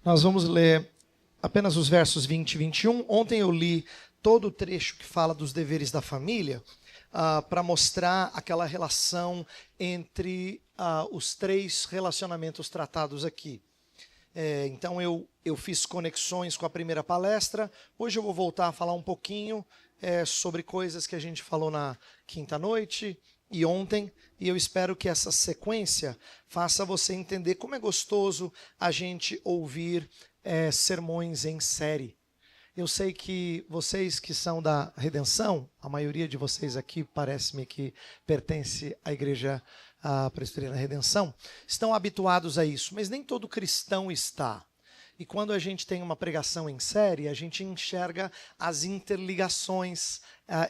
Nós vamos ler apenas os versos 20 e 21. Ontem eu li todo o trecho que fala dos deveres da família, para mostrar aquela relação entre os três relacionamentos tratados aqui. Então eu fiz conexões com a primeira palestra. Hoje eu vou voltar a falar um pouquinho sobre coisas que a gente falou na quinta-noite e ontem, e eu espero que essa sequência faça você entender como é gostoso a gente ouvir sermões em série. Eu sei que vocês que são da Redenção, a maioria de vocês aqui parece-me que pertence à Igreja Presbiteriana Redenção, estão habituados a isso, mas nem todo cristão está. E quando a gente tem uma pregação em série, a gente enxerga as interligações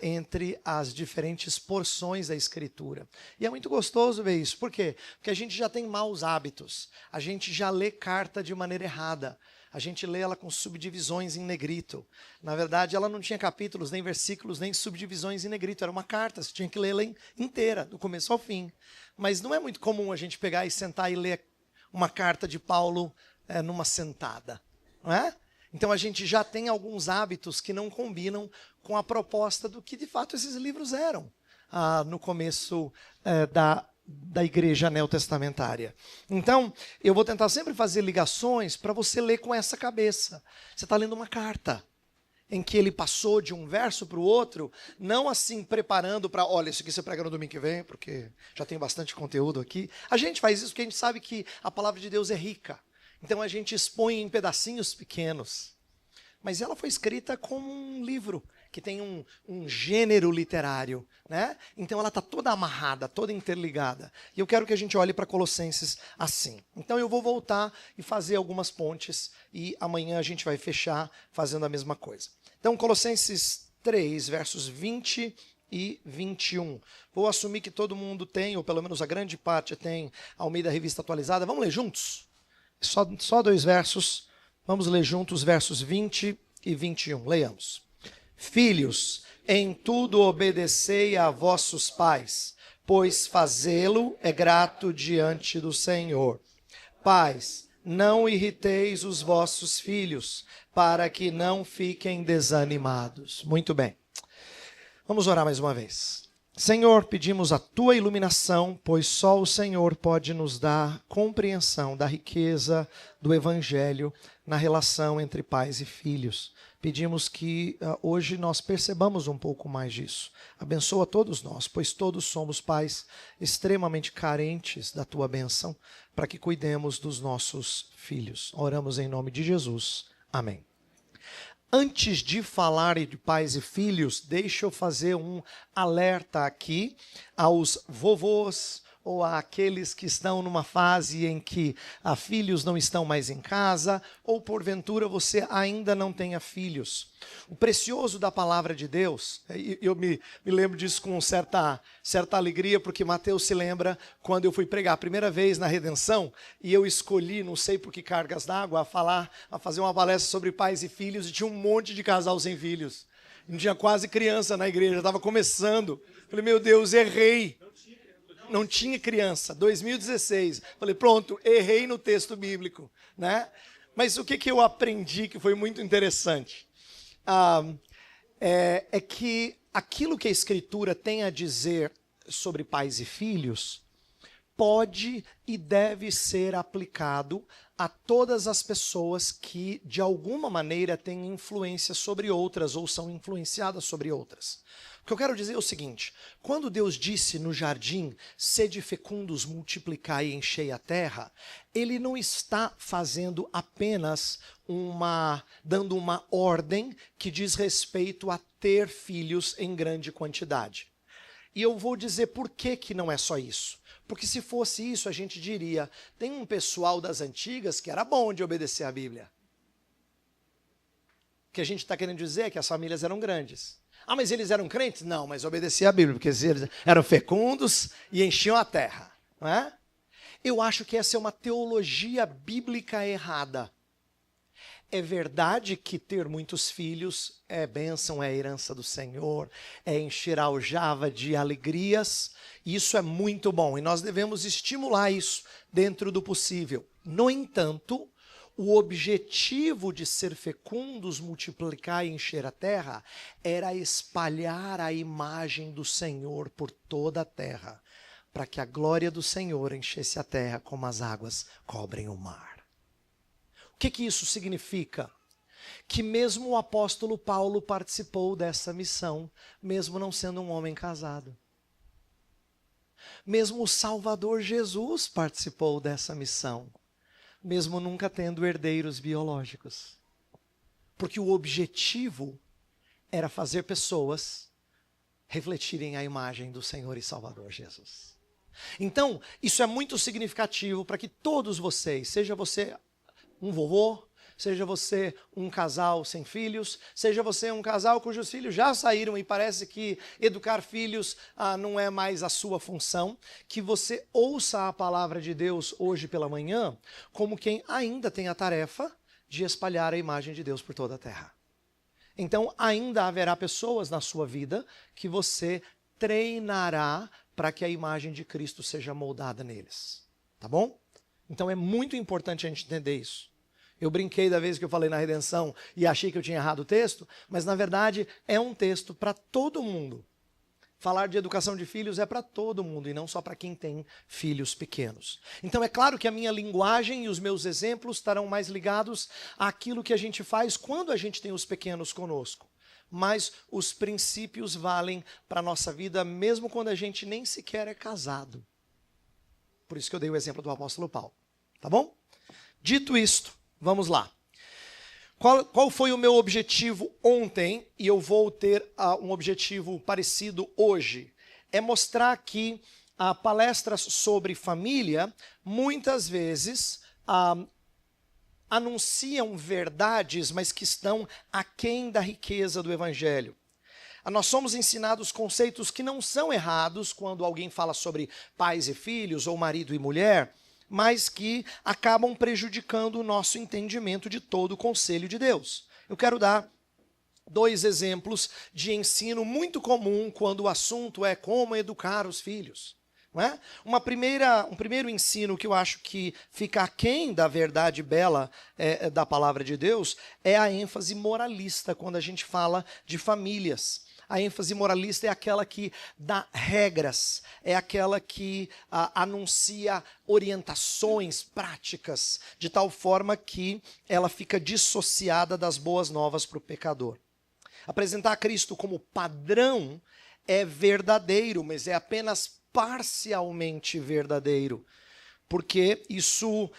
entre as diferentes porções da Escritura. E é muito gostoso ver isso. Por quê? Porque a gente já tem maus hábitos. A gente já lê carta de maneira errada. A gente lê ela com subdivisões em negrito. Na verdade, ela não tinha capítulos, nem versículos, nem subdivisões em negrito. Era uma carta, você tinha que lê-la inteira, do começo ao fim. Mas não é muito comum a gente pegar e sentar e ler uma carta de Paulo numa sentada, não é? Então a gente já tem alguns hábitos que não combinam com a proposta do que de fato esses livros eram no começo da igreja neotestamentária. Então, eu vou tentar sempre fazer ligações para você ler com essa cabeça. Você está lendo uma carta em que ele passou de um verso para o outro, não assim preparando para, olha, isso aqui você prega no domingo que vem, porque já tem bastante conteúdo aqui. A gente faz isso porque a gente sabe que a palavra de Deus é rica. Então a gente expõe em pedacinhos pequenos. Mas ela foi escrita como um livro, que tem um gênero literário, né? Então ela está toda amarrada, toda interligada. E eu quero que a gente olhe para Colossenses assim. Então eu vou voltar e fazer algumas pontes, e amanhã a gente vai fechar fazendo a mesma coisa. Então Colossenses 3, versos 20 e 21. Vou assumir que todo mundo tem, ou pelo menos a grande parte tem, a Almeida Revista Atualizada. Vamos ler juntos? Só 2 versos. Vamos ler juntos os versos 20 e 21. Leiamos. Filhos, em tudo obedecei a vossos pais, pois fazê-lo é grato diante do Senhor. Pais, não irriteis os vossos filhos, para que não fiquem desanimados. Muito bem. Vamos orar mais uma vez. Senhor, pedimos a Tua iluminação, pois só o Senhor pode nos dar compreensão da riqueza do Evangelho na relação entre pais e filhos. Pedimos que hoje nós percebamos um pouco mais disso. Abençoa todos nós, pois todos somos pais extremamente carentes da Tua bênção, para que cuidemos dos nossos filhos. Oramos em nome de Jesus. Amém. Antes de falar de pais e filhos, deixa eu fazer um alerta aqui aos vovôs ou àqueles que estão numa fase em que filhos não estão mais em casa, ou porventura você ainda não tenha filhos. O precioso da palavra de Deus, eu me lembro disso com certa alegria, porque Mateus se lembra quando eu fui pregar a primeira vez na Redenção, e eu escolhi, não sei por que cargas d'água, a fazer uma palestra sobre pais e filhos, e tinha um monte de casal sem filhos. Não tinha quase criança na igreja, estava começando. Falei, meu Deus, errei. Não tinha criança, 2016. Falei, pronto, errei no texto bíblico, né? Mas o que eu aprendi que foi muito interessante? É que aquilo que a Escritura tem a dizer sobre pais e filhos pode e deve ser aplicado a todas as pessoas que, de alguma maneira, têm influência sobre outras ou são influenciadas sobre outras. O que eu quero dizer é o seguinte: quando Deus disse no jardim, sede fecundos, multiplicai e enchei a terra, Ele não está fazendo apenas dando uma ordem que diz respeito a ter filhos em grande quantidade. E eu vou dizer por que não é só isso. Porque se fosse isso, a gente diria, tem um pessoal das antigas que era bom de obedecer à Bíblia. O que a gente está querendo dizer é que as famílias eram grandes. Ah, mas eles eram crentes? Não, mas obedeciam à Bíblia, porque eles eram fecundos e enchiam a terra. Não é? Eu acho que essa é uma teologia bíblica errada. É verdade que ter muitos filhos é bênção, é herança do Senhor, é encher a aljava de alegrias, e isso é muito bom, e nós devemos estimular isso dentro do possível. No entanto, o objetivo de ser fecundos, multiplicar e encher a terra, era espalhar a imagem do Senhor por toda a terra, para que a glória do Senhor enchesse a terra como as águas cobrem o mar. O que isso significa? Que mesmo o apóstolo Paulo participou dessa missão, mesmo não sendo um homem casado. Mesmo o Salvador Jesus participou dessa missão, mesmo nunca tendo herdeiros biológicos. Porque o objetivo era fazer pessoas refletirem a imagem do Senhor e Salvador Jesus. Então, isso é muito significativo para que todos vocês, seja você um vovô, seja você um casal sem filhos, seja você um casal cujos filhos já saíram e parece que educar filhos não é mais a sua função, que você ouça a palavra de Deus hoje pela manhã como quem ainda tem a tarefa de espalhar a imagem de Deus por toda a terra. Então, ainda haverá pessoas na sua vida que você treinará para que a imagem de Cristo seja moldada neles. Tá bom? Então, é muito importante a gente entender isso. Eu brinquei da vez que eu falei na redenção e achei que eu tinha errado o texto, mas na verdade é um texto para todo mundo. Falar de educação de filhos é para todo mundo e não só para quem tem filhos pequenos. Então é claro que a minha linguagem e os meus exemplos estarão mais ligados àquilo que a gente faz quando a gente tem os pequenos conosco. Mas os princípios valem para a nossa vida mesmo quando a gente nem sequer é casado. Por isso que eu dei o exemplo do apóstolo Paulo. Tá bom? Dito isto, vamos lá. Qual foi o meu objetivo ontem? E eu vou ter um objetivo parecido hoje. É mostrar que palestras sobre família, muitas vezes, anunciam verdades, mas que estão aquém da riqueza do Evangelho. Nós somos ensinados conceitos que não são errados quando alguém fala sobre pais e filhos, ou marido e mulher, mas que acabam prejudicando o nosso entendimento de todo o conselho de Deus. Eu quero dar 2 exemplos de ensino muito comum quando o assunto é como educar os filhos. Não é? Um primeiro ênsino que eu acho que fica aquém da verdade bela da palavra de Deus é a ênfase moralista quando a gente fala de famílias. A ênfase moralista é aquela que dá regras, é aquela que anuncia orientações práticas, de tal forma que ela fica dissociada das boas novas para o pecador. Apresentar Cristo como padrão é verdadeiro, mas é apenas parcialmente verdadeiro, porque isso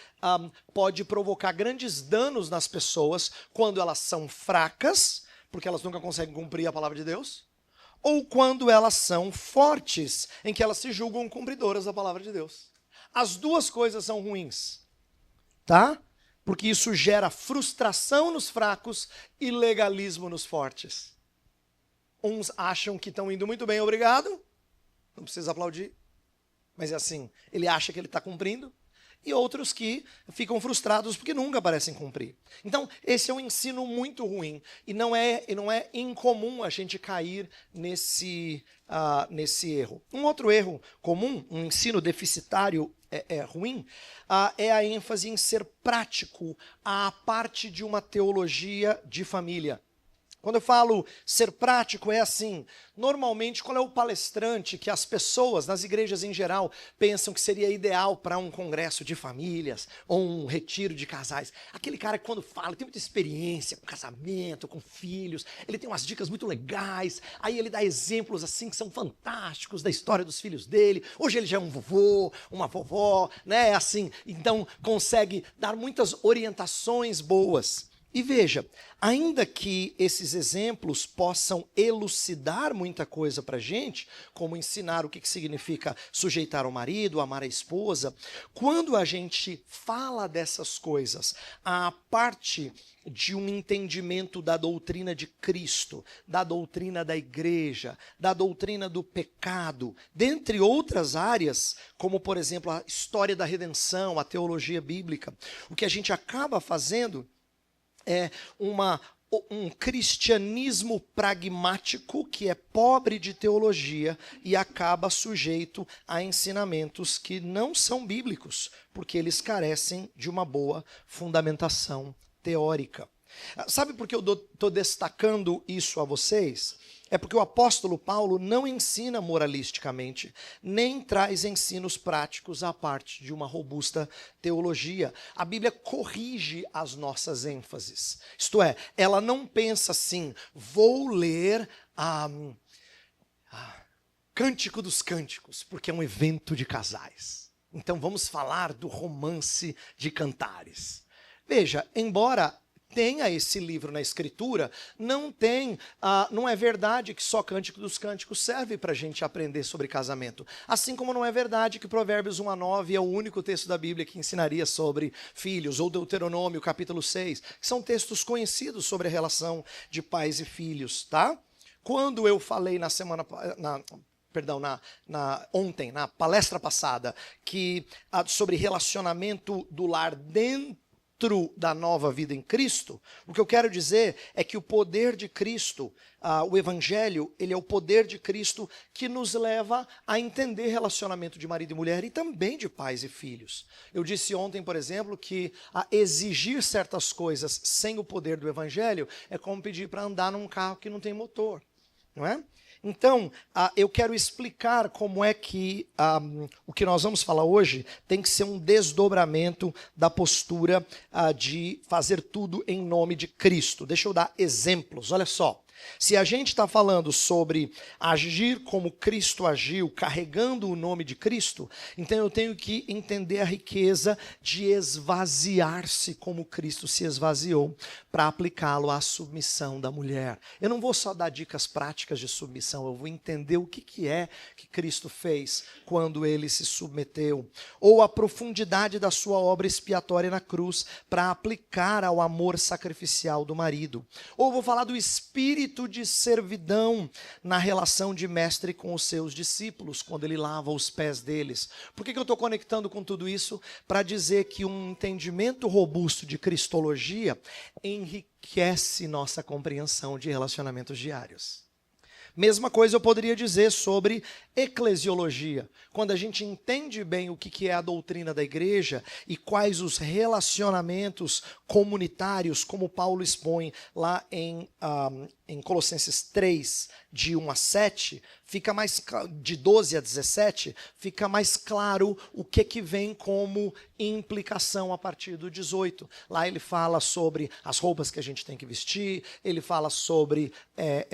pode provocar grandes danos nas pessoas quando elas são fracas, porque elas nunca conseguem cumprir a palavra de Deus, ou quando elas são fortes, em que elas se julgam cumpridoras da palavra de Deus. As duas coisas são ruins, tá? Porque isso gera frustração nos fracos e legalismo nos fortes. Uns acham que estão indo muito bem, obrigado, não precisa aplaudir, mas é assim, ele acha que ele está cumprindo, e outros que ficam frustrados porque nunca parecem cumprir. Então, esse é um ensino muito ruim, e não é incomum a gente cair nesse erro. Um outro erro comum, um ensino deficitário ruim, é a ênfase em ser prático à parte de uma teologia de família. Quando eu falo ser prático, é assim, normalmente qual é o palestrante que as pessoas, nas igrejas em geral, pensam que seria ideal para um congresso de famílias ou um retiro de casais? Aquele cara que quando fala, tem muita experiência com casamento, com filhos, ele tem umas dicas muito legais, aí ele dá exemplos assim que são fantásticos da história dos filhos dele, hoje ele já é um vovô, uma vovó, né, assim, então consegue dar muitas orientações boas. E veja, ainda que esses exemplos possam elucidar muita coisa para a gente, como ensinar o que significa sujeitar o marido, amar a esposa, quando a gente fala dessas coisas, a parte de um entendimento da doutrina de Cristo, da doutrina da igreja, da doutrina do pecado, dentre outras áreas, como por exemplo a história da redenção, a teologia bíblica, o que a gente acaba fazendo é uma um cristianismo pragmático que é pobre de teologia e acaba sujeito a ensinamentos que não são bíblicos, porque eles carecem de uma boa fundamentação teórica. Sabe por que eu estou destacando isso a vocês? É porque o apóstolo Paulo não ensina moralisticamente, nem traz ensinos práticos à parte de uma robusta teologia. A Bíblia corrige as nossas ênfases. Isto é, ela não pensa assim, vou ler Cântico dos Cânticos, porque é um evento de casais. Então vamos falar do romance de Cantares. Veja, embora tenha esse livro na Escritura, não é verdade que só Cântico dos Cânticos serve para a gente aprender sobre casamento. Assim como não é verdade que Provérbios 1-9 é o único texto da Bíblia que ensinaria sobre filhos, ou Deuteronômio, capítulo 6, que são textos conhecidos sobre a relação de pais e filhos, tá? Quando eu falei ontem, na palestra passada, sobre relacionamento do lar dentro da nova vida em Cristo, o que eu quero dizer é que o poder de Cristo, o Evangelho, ele é o poder de Cristo que nos leva a entender relacionamento de marido e mulher e também de pais e filhos. Eu disse ontem, por exemplo, que exigir certas coisas sem o poder do Evangelho é como pedir para andar num carro que não tem motor, não é? Então, eu quero explicar como é que o que nós vamos falar hoje tem que ser um desdobramento da postura de fazer tudo em nome de Cristo. Deixa eu dar exemplos, olha só. Se a gente está falando sobre agir como Cristo agiu, carregando o nome de Cristo, então eu tenho que entender a riqueza de esvaziar-se como Cristo se esvaziou, para aplicá-lo à submissão da mulher. Eu não vou só dar dicas práticas de submissão, eu vou entender o que é que Cristo fez quando ele se submeteu, ou a profundidade da sua obra expiatória na cruz, para aplicar ao amor sacrificial do marido. Ou vou falar do espírito de servidão na relação de mestre com os seus discípulos, quando ele lava os pés deles. Por que eu estou conectando com tudo isso? Para dizer que um entendimento robusto de cristologia enriquece nossa compreensão de relacionamentos diários. Mesma coisa eu poderia dizer sobre eclesiologia. Quando a gente entende bem o que é a doutrina da igreja e quais os relacionamentos comunitários, como Paulo expõe lá em Colossenses 3, de 1-7, de 12 a 17, fica mais claro o que vem como implicação a partir do 18. Lá ele fala sobre as roupas que a gente tem que vestir, ele fala sobre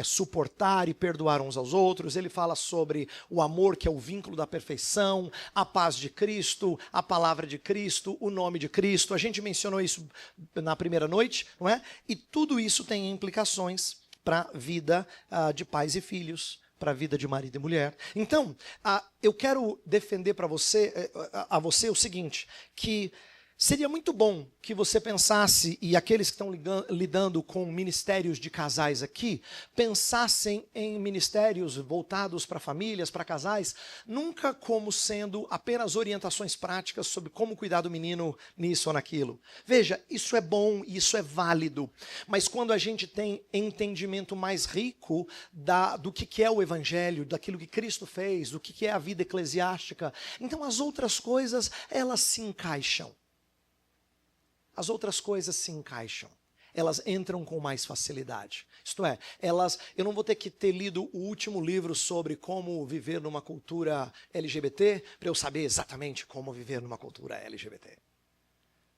suportar e perdoar uns aos outros, ele fala sobre o amor, que é o vínculo da perfeição, a paz de Cristo, a palavra de Cristo, o nome de Cristo. A gente mencionou isso na primeira noite, não é? E tudo isso tem implicações para a vida de pais e filhos, para a vida de marido e mulher. Então, eu quero defender para você, o seguinte, que seria muito bom que você pensasse, e aqueles que estão lidando com ministérios de casais aqui, pensassem em ministérios voltados para famílias, para casais, nunca como sendo apenas orientações práticas sobre como cuidar do menino nisso ou naquilo. Veja, isso é bom, isso é válido, mas quando a gente tem entendimento mais rico do que é o Evangelho, daquilo que Cristo fez, do que é a vida eclesiástica, então as outras coisas, elas se encaixam. As outras coisas se encaixam. Elas entram com mais facilidade. Isto é, eu não vou ter que ter lido o último livro sobre como viver numa cultura LGBT para eu saber exatamente como viver numa cultura LGBT.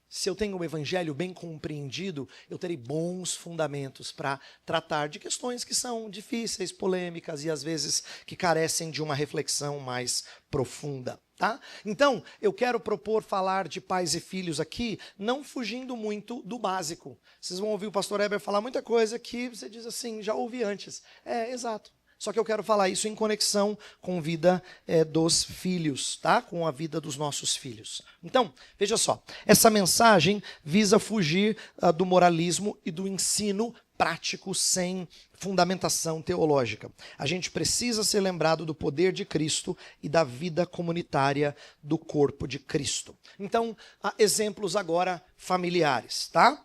Se eu tenho o Evangelho bem compreendido, eu terei bons fundamentos para tratar de questões que são difíceis, polêmicas e às vezes que carecem de uma reflexão mais profunda. Tá? Então, eu quero falar de pais e filhos aqui, não fugindo muito do básico. Vocês vão ouvir o pastor Heber falar muita coisa que você diz assim, já ouvi antes. Exato. Só que eu quero falar isso em conexão com a vida dos filhos, tá? Com a vida dos nossos filhos. Então, veja só, essa mensagem visa fugir do moralismo e do ensino prático sem fundamentação teológica. A gente precisa ser lembrado do poder de Cristo e da vida comunitária do corpo de Cristo. Então, exemplos agora familiares, tá?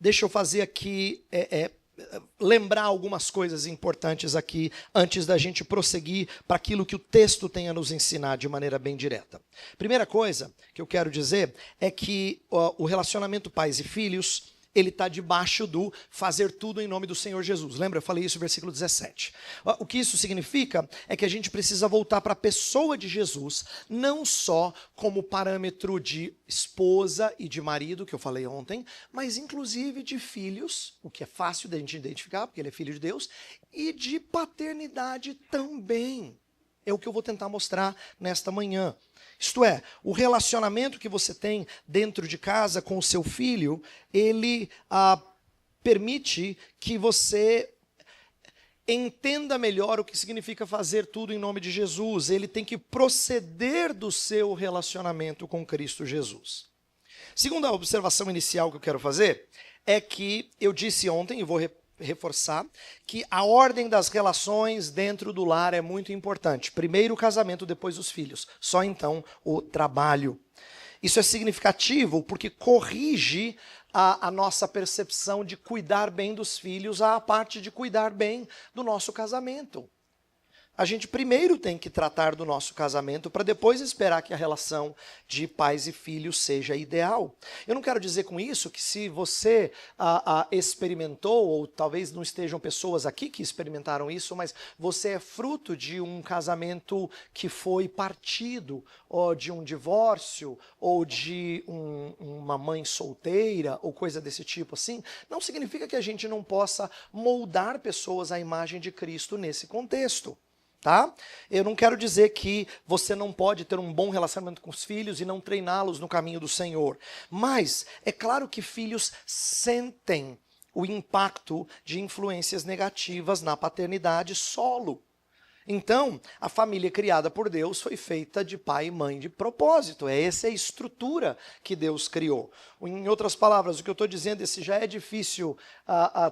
deixa eu fazer aqui, lembrar algumas coisas importantes aqui, antes da gente prosseguir para aquilo que o texto tem a nos ensinar de maneira bem direta. Primeira coisa que eu quero dizer é que o relacionamento pais e filhos, ele está debaixo do fazer tudo em nome do Senhor Jesus. Lembra? Eu falei isso no versículo 17. O que isso significa é que a gente precisa voltar para a pessoa de Jesus, não só como parâmetro de esposa e de marido, que eu falei ontem, mas inclusive de filhos, o que é fácil da gente identificar, porque ele é filho de Deus, e de paternidade também. É o que eu vou tentar mostrar nesta manhã. Isto é, o relacionamento que você tem dentro de casa com o seu filho, ele permite que você entenda melhor o que significa fazer tudo em nome de Jesus. Ele tem que proceder do seu relacionamento com Cristo Jesus. Segunda observação inicial que eu quero fazer é que eu disse ontem, e vou reforçar, que a ordem das relações dentro do lar é muito importante. Primeiro o casamento, depois os filhos. Só então o trabalho. Isso é significativo porque corrige a nossa percepção de cuidar bem dos filhos à parte de cuidar bem do nosso casamento. A gente primeiro tem que tratar do nosso casamento para depois esperar que a relação de pais e filhos seja ideal. Eu não quero dizer com isso que se você experimentou, ou talvez não estejam pessoas aqui que experimentaram isso, mas você é fruto de um casamento que foi partido, ou de um divórcio, ou de uma mãe solteira, ou coisa desse tipo assim, não significa que a gente não possa moldar pessoas à imagem de Cristo nesse contexto. Tá? Eu não quero dizer que você não pode ter um bom relacionamento com os filhos e não treiná-los no caminho do Senhor. Mas é claro que filhos sentem o impacto de influências negativas na paternidade solo. Então, a família criada por Deus foi feita de pai e mãe de propósito. Essa é a estrutura que Deus criou. Em outras palavras, o que eu estou dizendo é que se já é difícil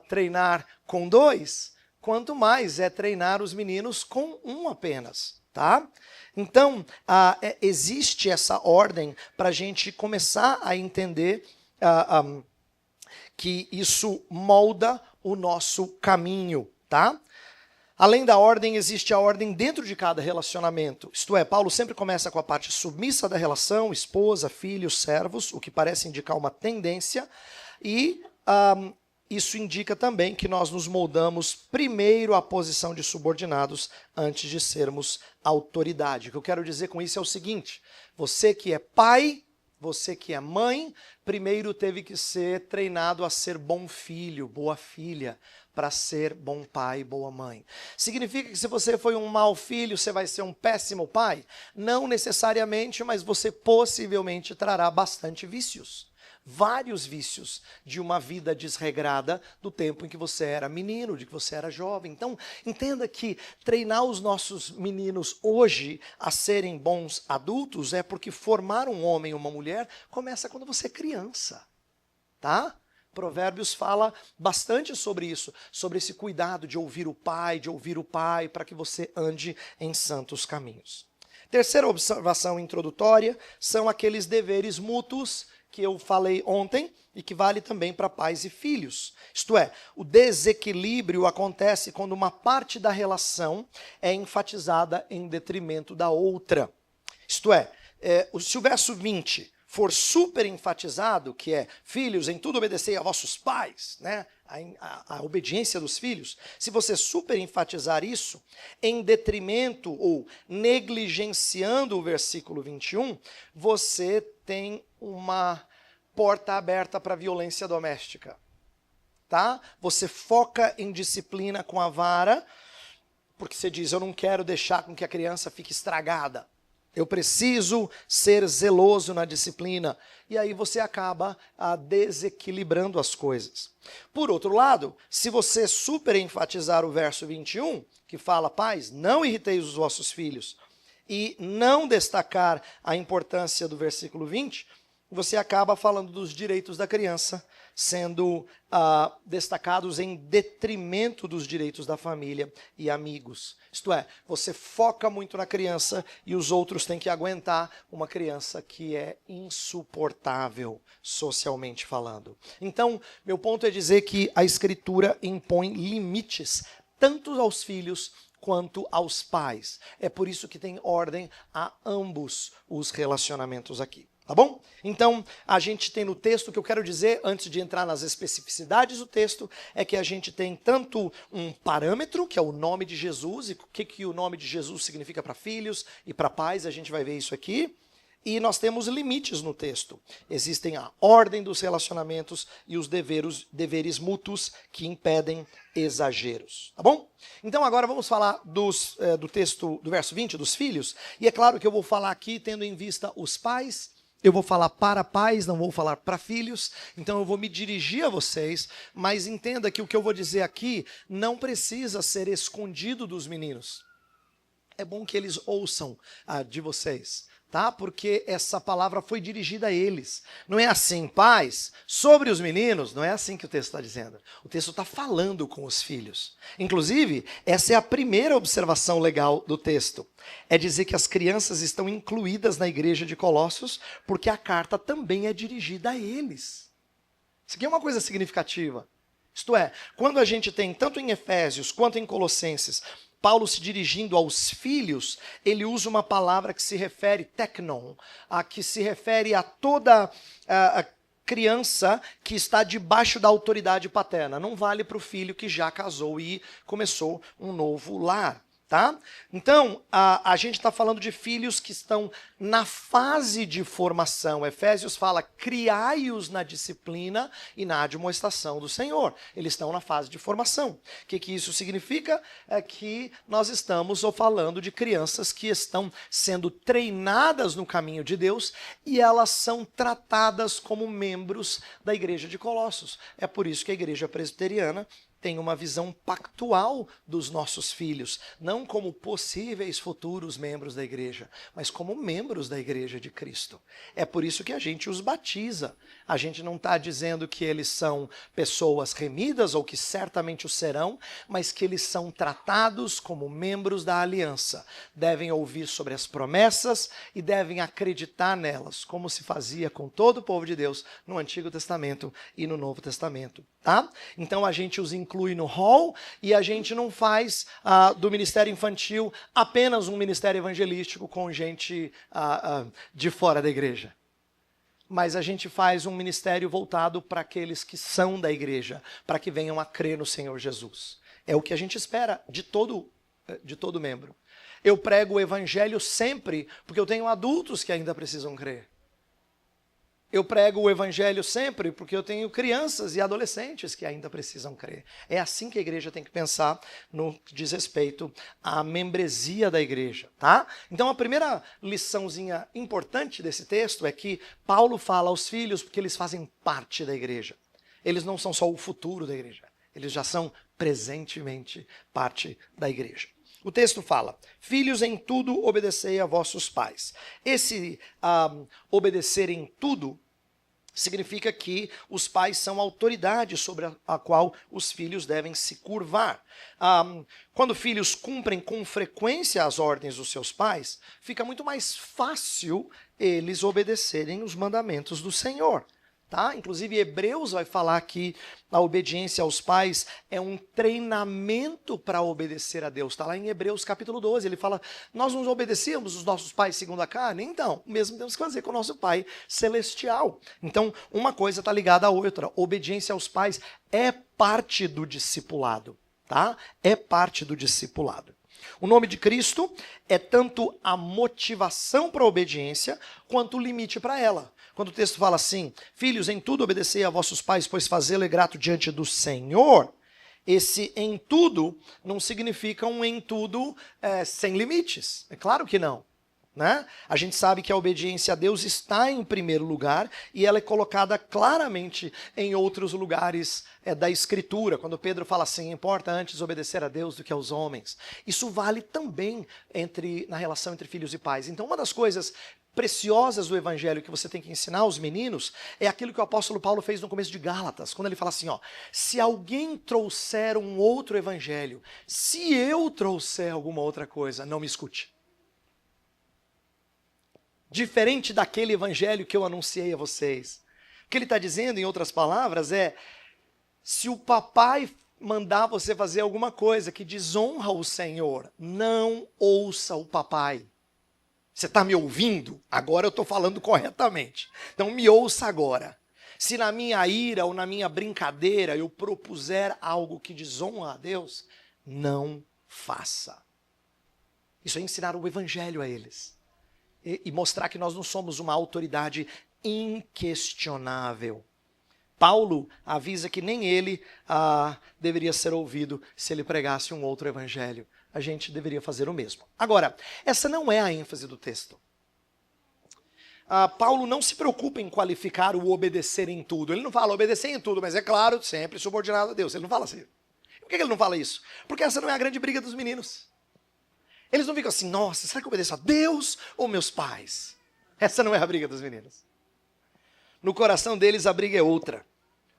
treinar com dois, quanto mais é treinar os meninos com um apenas, tá? Então, existe essa ordem para a gente começar a entender que isso molda o nosso caminho, tá? Além da ordem, existe a ordem dentro de cada relacionamento. Isto é, Paulo sempre começa com a parte submissa da relação, esposa, filhos, servos, o que parece indicar uma tendência, e isso indica também que nós nos moldamos primeiro à posição de subordinados antes de sermos autoridade. O que eu quero dizer com isso é o seguinte: você que é pai, você que é mãe, primeiro teve que ser treinado a ser bom filho, boa filha, para ser bom pai, boa mãe. Significa que se você foi um mau filho, você vai ser um péssimo pai? Não necessariamente, mas você possivelmente trará bastante vícios. Vários vícios de uma vida desregrada do tempo em que você era menino, de que você era jovem. Então, entenda que treinar os nossos meninos hoje a serem bons adultos é porque formar um homem ou uma mulher começa quando você é criança, tá? Provérbios fala bastante sobre isso, sobre esse cuidado de ouvir o pai, para que você ande em santos caminhos. Terceira observação introdutória são aqueles deveres mútuos que eu falei ontem e que vale também para pais e filhos. Isto é, o desequilíbrio acontece quando uma parte da relação é enfatizada em detrimento da outra. Isto é, se o verso 20 for super enfatizado, que é, filhos, em tudo obedecei a vossos pais, né? A obediência dos filhos, se você super enfatizar isso, em detrimento ou negligenciando o versículo 21, você tem uma porta aberta para violência doméstica, tá? Você foca em disciplina com a vara, porque você diz, eu não quero deixar com que a criança fique estragada. Eu preciso ser zeloso na disciplina. E aí você acaba desequilibrando as coisas. Por outro lado, se você super enfatizar o verso 21, que fala, pais, não irriteis os vossos filhos, e não destacar a importância do versículo 20, você acaba falando dos direitos da criança, sendo destacados em detrimento dos direitos da família e amigos. Isto é, você foca muito na criança e os outros têm que aguentar uma criança que é insuportável, socialmente falando. Então, meu ponto é dizer que a Escritura impõe limites, tanto aos filhos quanto aos pais. É por isso que tem ordem a ambos os relacionamentos aqui. Tá bom? Então, a gente tem no texto, o que eu quero dizer, antes de entrar nas especificidades do texto, é que a gente tem tanto um parâmetro, que é o nome de Jesus, e o que o nome de Jesus significa para filhos e para pais, a gente vai ver isso aqui. E nós temos limites no texto. Existem a ordem dos relacionamentos e os deveres mútuos que impedem exageros. Tá bom? Então agora vamos falar do texto, do verso 20, dos filhos. E é claro que eu vou falar aqui tendo em vista os pais. Eu vou falar para pais, não vou falar para filhos, então eu vou me dirigir a vocês, mas entenda que o que eu vou dizer aqui não precisa ser escondido dos meninos. É bom que eles ouçam de vocês, tá? Porque essa palavra foi dirigida a eles. Não é assim, pais, sobre os meninos, não é assim que o texto está dizendo. O texto está falando com os filhos. Inclusive, essa é a primeira observação legal do texto. É dizer que as crianças estão incluídas na igreja de Colossos, porque a carta também é dirigida a eles. Isso aqui é uma coisa significativa. Isto é, quando a gente tem, tanto em Efésios quanto em Colossenses, Paulo se dirigindo aos filhos, ele usa uma palavra que se refere, teknon, que se refere a toda a criança que está debaixo da autoridade paterna. Não vale para o filho que já casou e começou um novo lar. Tá? Então, a gente está falando de filhos que estão na fase de formação. Efésios fala, criai-os na disciplina e na admoestação do Senhor. Eles estão na fase de formação. O que isso significa? É que nós estamos falando de crianças que estão sendo treinadas no caminho de Deus e elas são tratadas como membros da igreja de Colossos. É por isso que a igreja presbiteriana tem uma visão pactual dos nossos filhos, não como possíveis futuros membros da igreja, mas como membros da igreja de Cristo. É por isso que a gente os batiza. A gente não está dizendo que eles são pessoas remidas, ou que certamente o serão, mas que eles são tratados como membros da aliança. Devem ouvir sobre as promessas e devem acreditar nelas, como se fazia com todo o povo de Deus no Antigo Testamento e no Novo Testamento. Tá? Então a gente os inclui no hall e a gente não faz do ministério infantil apenas um ministério evangelístico com gente de fora da igreja. Mas a gente faz um ministério voltado para aqueles que são da igreja, para que venham a crer no Senhor Jesus. É o que a gente espera de todo membro. Eu prego o evangelho sempre, porque eu tenho adultos que ainda precisam crer. Eu prego o evangelho sempre porque eu tenho crianças e adolescentes que ainda precisam crer. É assim que a igreja tem que pensar no que diz respeito à membresia da igreja, tá? Então a primeira liçãozinha importante desse texto é que Paulo fala aos filhos porque eles fazem parte da igreja. Eles não são só o futuro da igreja, eles já são presentemente parte da igreja. O texto fala, filhos, em tudo obedecei a vossos pais. Esse obedecer em tudo significa que os pais são a autoridade sobre a qual os filhos devem se curvar. Quando filhos cumprem com frequência as ordens dos seus pais, fica muito mais fácil eles obedecerem os mandamentos do Senhor. Tá? Inclusive, Hebreus vai falar que a obediência aos pais é um treinamento para obedecer a Deus. Está lá em Hebreus capítulo 12. Ele fala, nós não obedecíamos os nossos pais segundo a carne? Então, o mesmo temos que fazer com o nosso Pai celestial. Então, uma coisa está ligada à outra. Obediência aos pais é parte do discipulado. Tá? É parte do discipulado. O nome de Cristo é tanto a motivação para a obediência, quanto o limite para ela. Quando o texto fala assim, filhos, em tudo obedecei a vossos pais, pois fazê-lo é grato diante do Senhor, esse em tudo não significa um em tudo sem limites. É claro que não. Né? A gente sabe que a obediência a Deus está em primeiro lugar e ela é colocada claramente em outros lugares da Escritura. Quando Pedro fala assim, importa antes obedecer a Deus do que aos homens. Isso vale também na relação entre filhos e pais. Então uma das coisas preciosas do evangelho que você tem que ensinar aos meninos é aquilo que o apóstolo Paulo fez no começo de Gálatas, quando ele fala assim, ó, se alguém trouxer um outro evangelho, se eu trouxer alguma outra coisa, não me escute. Diferente daquele evangelho que eu anunciei a vocês. O que ele está dizendo, em outras palavras, é, se o papai mandar você fazer alguma coisa que desonra o Senhor, não ouça o papai. Você está me ouvindo? Agora eu estou falando corretamente. Então me ouça agora. Se na minha ira ou na minha brincadeira eu propuser algo que desonra a Deus, não faça. Isso é ensinar o evangelho a eles. E mostrar que nós não somos uma autoridade inquestionável. Paulo avisa que nem ele deveria ser ouvido se ele pregasse um outro evangelho. A gente deveria fazer o mesmo. Agora, essa não é a ênfase do texto. Paulo não se preocupa em qualificar o obedecer em tudo. Ele não fala obedecer em tudo, mas é claro, sempre subordinado a Deus. Ele não fala assim. Por que ele não fala isso? Porque essa não é a grande briga dos meninos. Eles não ficam assim, nossa, será que eu obedeço a Deus ou meus pais? Essa não é a briga dos meninos. No coração deles a briga é outra.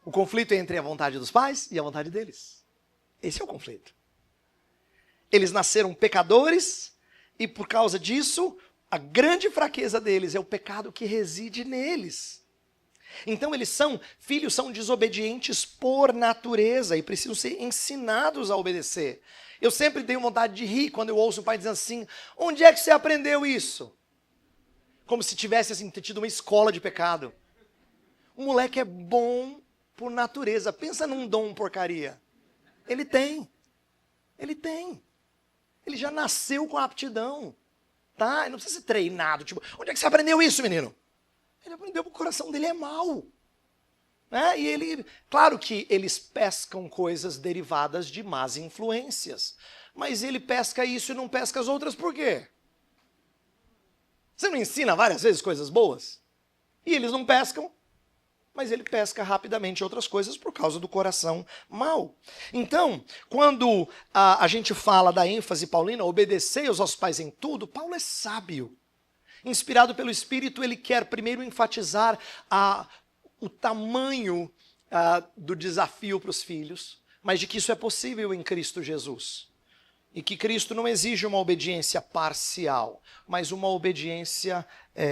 O conflito é entre a vontade dos pais e a vontade deles. Esse é o conflito. Eles nasceram pecadores e por causa disso, a grande fraqueza deles é o pecado que reside neles. Então eles são desobedientes por natureza e precisam ser ensinados a obedecer. Eu sempre tenho vontade de rir quando eu ouço o pai dizendo assim, onde é que você aprendeu isso? Como se tivesse assim, tido uma escola de pecado. O moleque é bom por natureza. Pensa num dom porcaria. Ele tem. Ele tem. Ele já nasceu com a aptidão. Tá? Ele não precisa ser treinado. Tipo, onde é que você aprendeu isso, menino? Ele aprendeu porque o coração dele é mau. Né? E ele, claro que eles pescam coisas derivadas de más influências. Mas ele pesca isso e não pesca as outras por quê? Você não ensina várias vezes coisas boas? E eles não pescam, mas ele pesca rapidamente outras coisas por causa do coração mau. Então, quando a gente fala da ênfase paulina, obedecer aos vossos pais em tudo, Paulo é sábio. Inspirado pelo Espírito, ele quer primeiro enfatizar o tamanho do desafio para os filhos, mas de que isso é possível em Cristo Jesus. E que Cristo não exige uma obediência parcial, mas uma obediência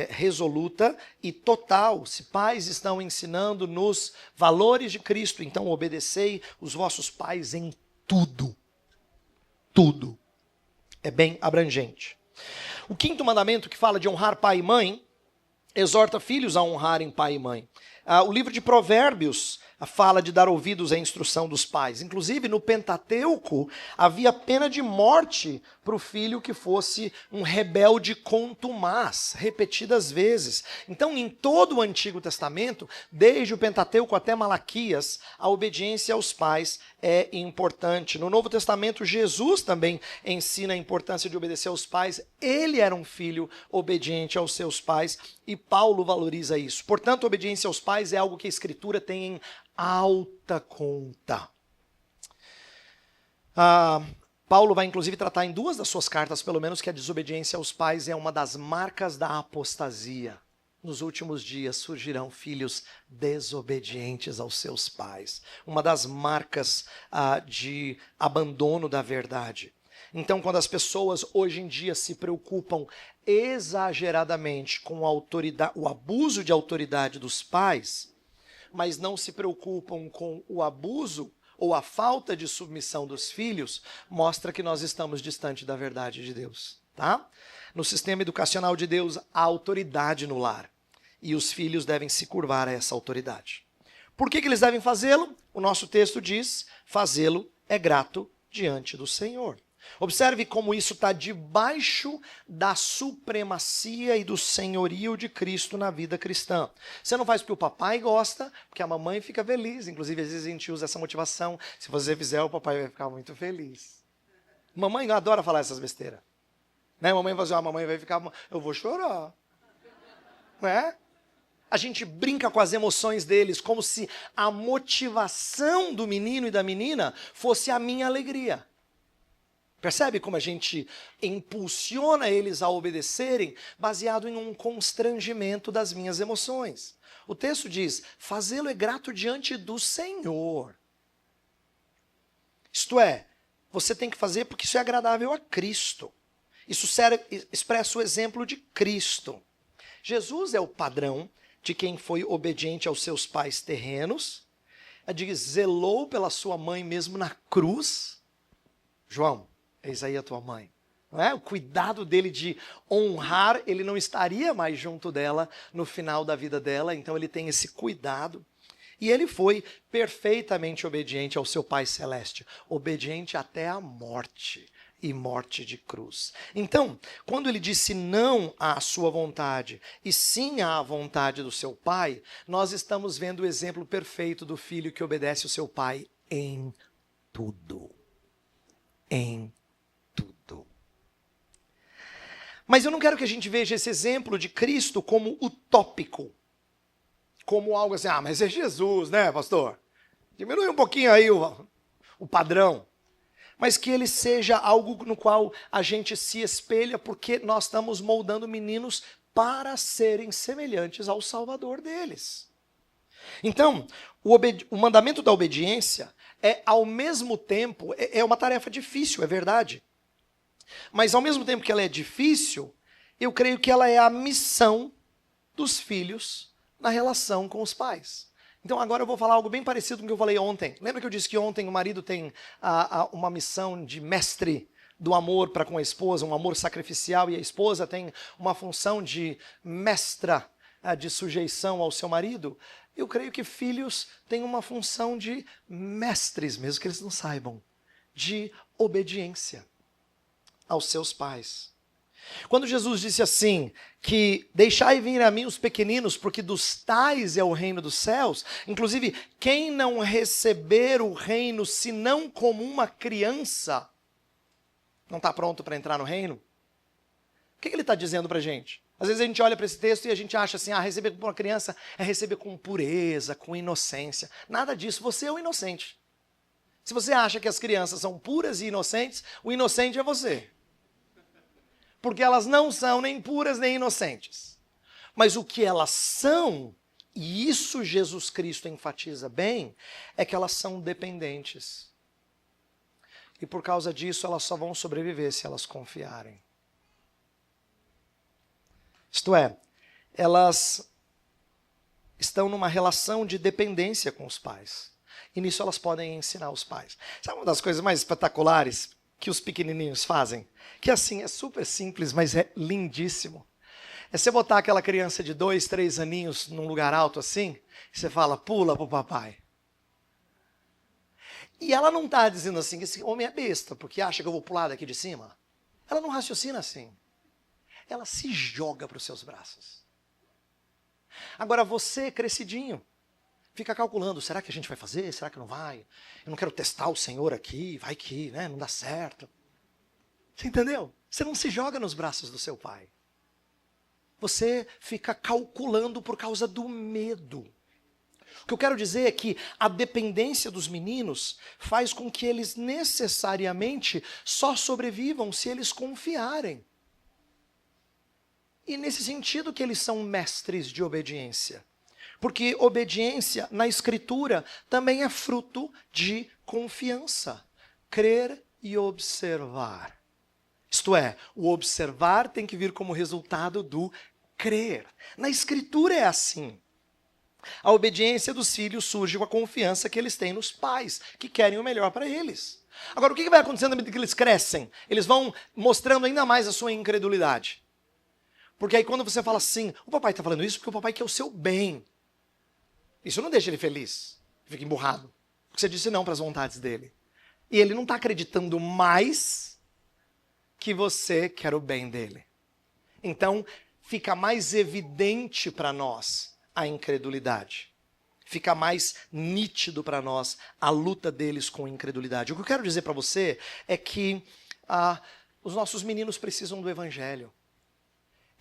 resoluta e total. Se pais estão ensinando nos valores de Cristo, então obedecei os vossos pais em tudo. Tudo. É bem abrangente. O quinto mandamento, que fala de honrar pai e mãe, exorta filhos a honrarem pai e mãe. O livro de Provérbios fala de dar ouvidos à instrução dos pais. Inclusive, no Pentateuco, havia pena de morte para o filho que fosse um rebelde contumaz, repetidas vezes. Então, em todo o Antigo Testamento, desde o Pentateuco até Malaquias, a obediência aos pais é importante. No Novo Testamento, Jesus também ensina a importância de obedecer aos pais. Ele era um filho obediente aos seus pais e Paulo valoriza isso. Portanto, a obediência aos pais é algo que a Escritura tem em alta conta. Paulo vai inclusive tratar em duas das suas cartas, pelo menos, que a desobediência aos pais é uma das marcas da apostasia. Nos últimos dias surgirão filhos desobedientes aos seus pais. Uma das marcas de abandono da verdade. Então, quando as pessoas hoje em dia se preocupam exageradamente com o abuso de autoridade dos pais, mas não se preocupam com o abuso ou a falta de submissão dos filhos, mostra que nós estamos distante da verdade de Deus. Tá? No sistema educacional de Deus, há autoridade no lar. E os filhos devem se curvar a essa autoridade. Por que eles devem fazê-lo? O nosso texto diz, fazê-lo é grato diante do Senhor. Observe como isso está debaixo da supremacia e do senhorio de Cristo na vida cristã. Você não faz porque o papai gosta, porque a mamãe fica feliz. Inclusive, às vezes a gente usa essa motivação. Se você fizer, o papai vai ficar muito feliz. Mamãe adora falar essas besteiras. Né? Mamãe vai dizer, a mamãe vai ficar, eu vou chorar. Né? A gente brinca com as emoções deles, como se a motivação do menino e da menina fosse a minha alegria. Percebe como a gente impulsiona eles a obedecerem baseado em um constrangimento das minhas emoções? O texto diz: fazê-lo é grato diante do Senhor. Isto é, você tem que fazer porque isso é agradável a Cristo. Isso expressa o exemplo de Cristo. Jesus é o padrão de quem foi obediente aos seus pais terrenos, zelou pela sua mãe mesmo na cruz. João, eis aí a tua mãe. Não é? O cuidado dele de honrar, ele não estaria mais junto dela no final da vida dela, então ele tem esse cuidado. E ele foi perfeitamente obediente ao seu Pai Celeste, obediente até a morte, e morte de cruz. Então, quando ele disse não à sua vontade e sim à vontade do seu pai, nós estamos vendo o exemplo perfeito do filho que obedece o seu pai em tudo. Em tudo. Mas eu não quero que a gente veja esse exemplo de Cristo como utópico, como algo assim, mas é Jesus, né, pastor? Diminui um pouquinho aí o padrão. Mas que ele seja algo no qual a gente se espelha, porque nós estamos moldando meninos para serem semelhantes ao Salvador deles. Então, o mandamento da obediência é, ao mesmo tempo, é uma tarefa difícil, é verdade. Mas ao mesmo tempo que ela é difícil, eu creio que ela é a missão dos filhos na relação com os pais. Então agora eu vou falar algo bem parecido com o que eu falei ontem. Lembra que eu disse que ontem o marido tem uma missão de mestre do amor para com a esposa, um amor sacrificial, e a esposa tem uma função de mestra de sujeição ao seu marido? Eu creio que filhos têm uma função de mestres, mesmo que eles não saibam, de obediência aos seus pais. Quando Jesus disse assim, que deixai vir a mim os pequeninos, porque dos tais é o reino dos céus, inclusive, quem não receber o reino senão como uma criança, não está pronto para entrar no reino? O que ele está dizendo para a gente? Às vezes a gente olha para esse texto e a gente acha assim, receber como uma criança é receber com pureza, com inocência. Nada disso, você é o inocente. Se você acha que as crianças são puras e inocentes, o inocente é você. Porque elas não são nem puras nem inocentes. Mas o que elas são, e isso Jesus Cristo enfatiza bem, é que elas são dependentes. E por causa disso elas só vão sobreviver se elas confiarem. Isto é, elas estão numa relação de dependência com os pais. E nisso elas podem ensinar os pais. Sabe uma das coisas mais espetaculares que os pequenininhos fazem? Que assim, é super simples, mas é lindíssimo. É você botar aquela criança de 2, 3 aninhos num lugar alto assim, e você fala, pula pro papai. E ela não está dizendo assim, esse homem é besta, porque acha que eu vou pular daqui de cima. Ela não raciocina assim. Ela se joga para os seus braços. Agora você, crescidinho, fica calculando, será que a gente vai fazer? Será que não vai? Eu não quero testar o Senhor aqui, vai que, né, não dá certo. Você entendeu? Você não se joga nos braços do seu pai. Você fica calculando por causa do medo. O que eu quero dizer é que a dependência dos meninos faz com que eles necessariamente só sobrevivam se eles confiarem. E nesse sentido que eles são mestres de obediência. Porque obediência na Escritura também é fruto de confiança. Crer e observar. Isto é, o observar tem que vir como resultado do crer. Na Escritura é assim. A obediência dos filhos surge com a confiança que eles têm nos pais, que querem o melhor para eles. Agora, o que vai acontecendo na medida que eles crescem? Eles vão mostrando ainda mais a sua incredulidade. Porque aí quando você fala assim, o papai está falando isso porque o papai quer o seu bem. Isso não deixa ele feliz, fica emburrado. Porque você disse não para as vontades dele. E ele não está acreditando mais que você quer o bem dele. Então, fica mais evidente para nós a incredulidade. Fica mais nítido para nós a luta deles com a incredulidade. O que eu quero dizer para você é que os nossos meninos precisam do Evangelho.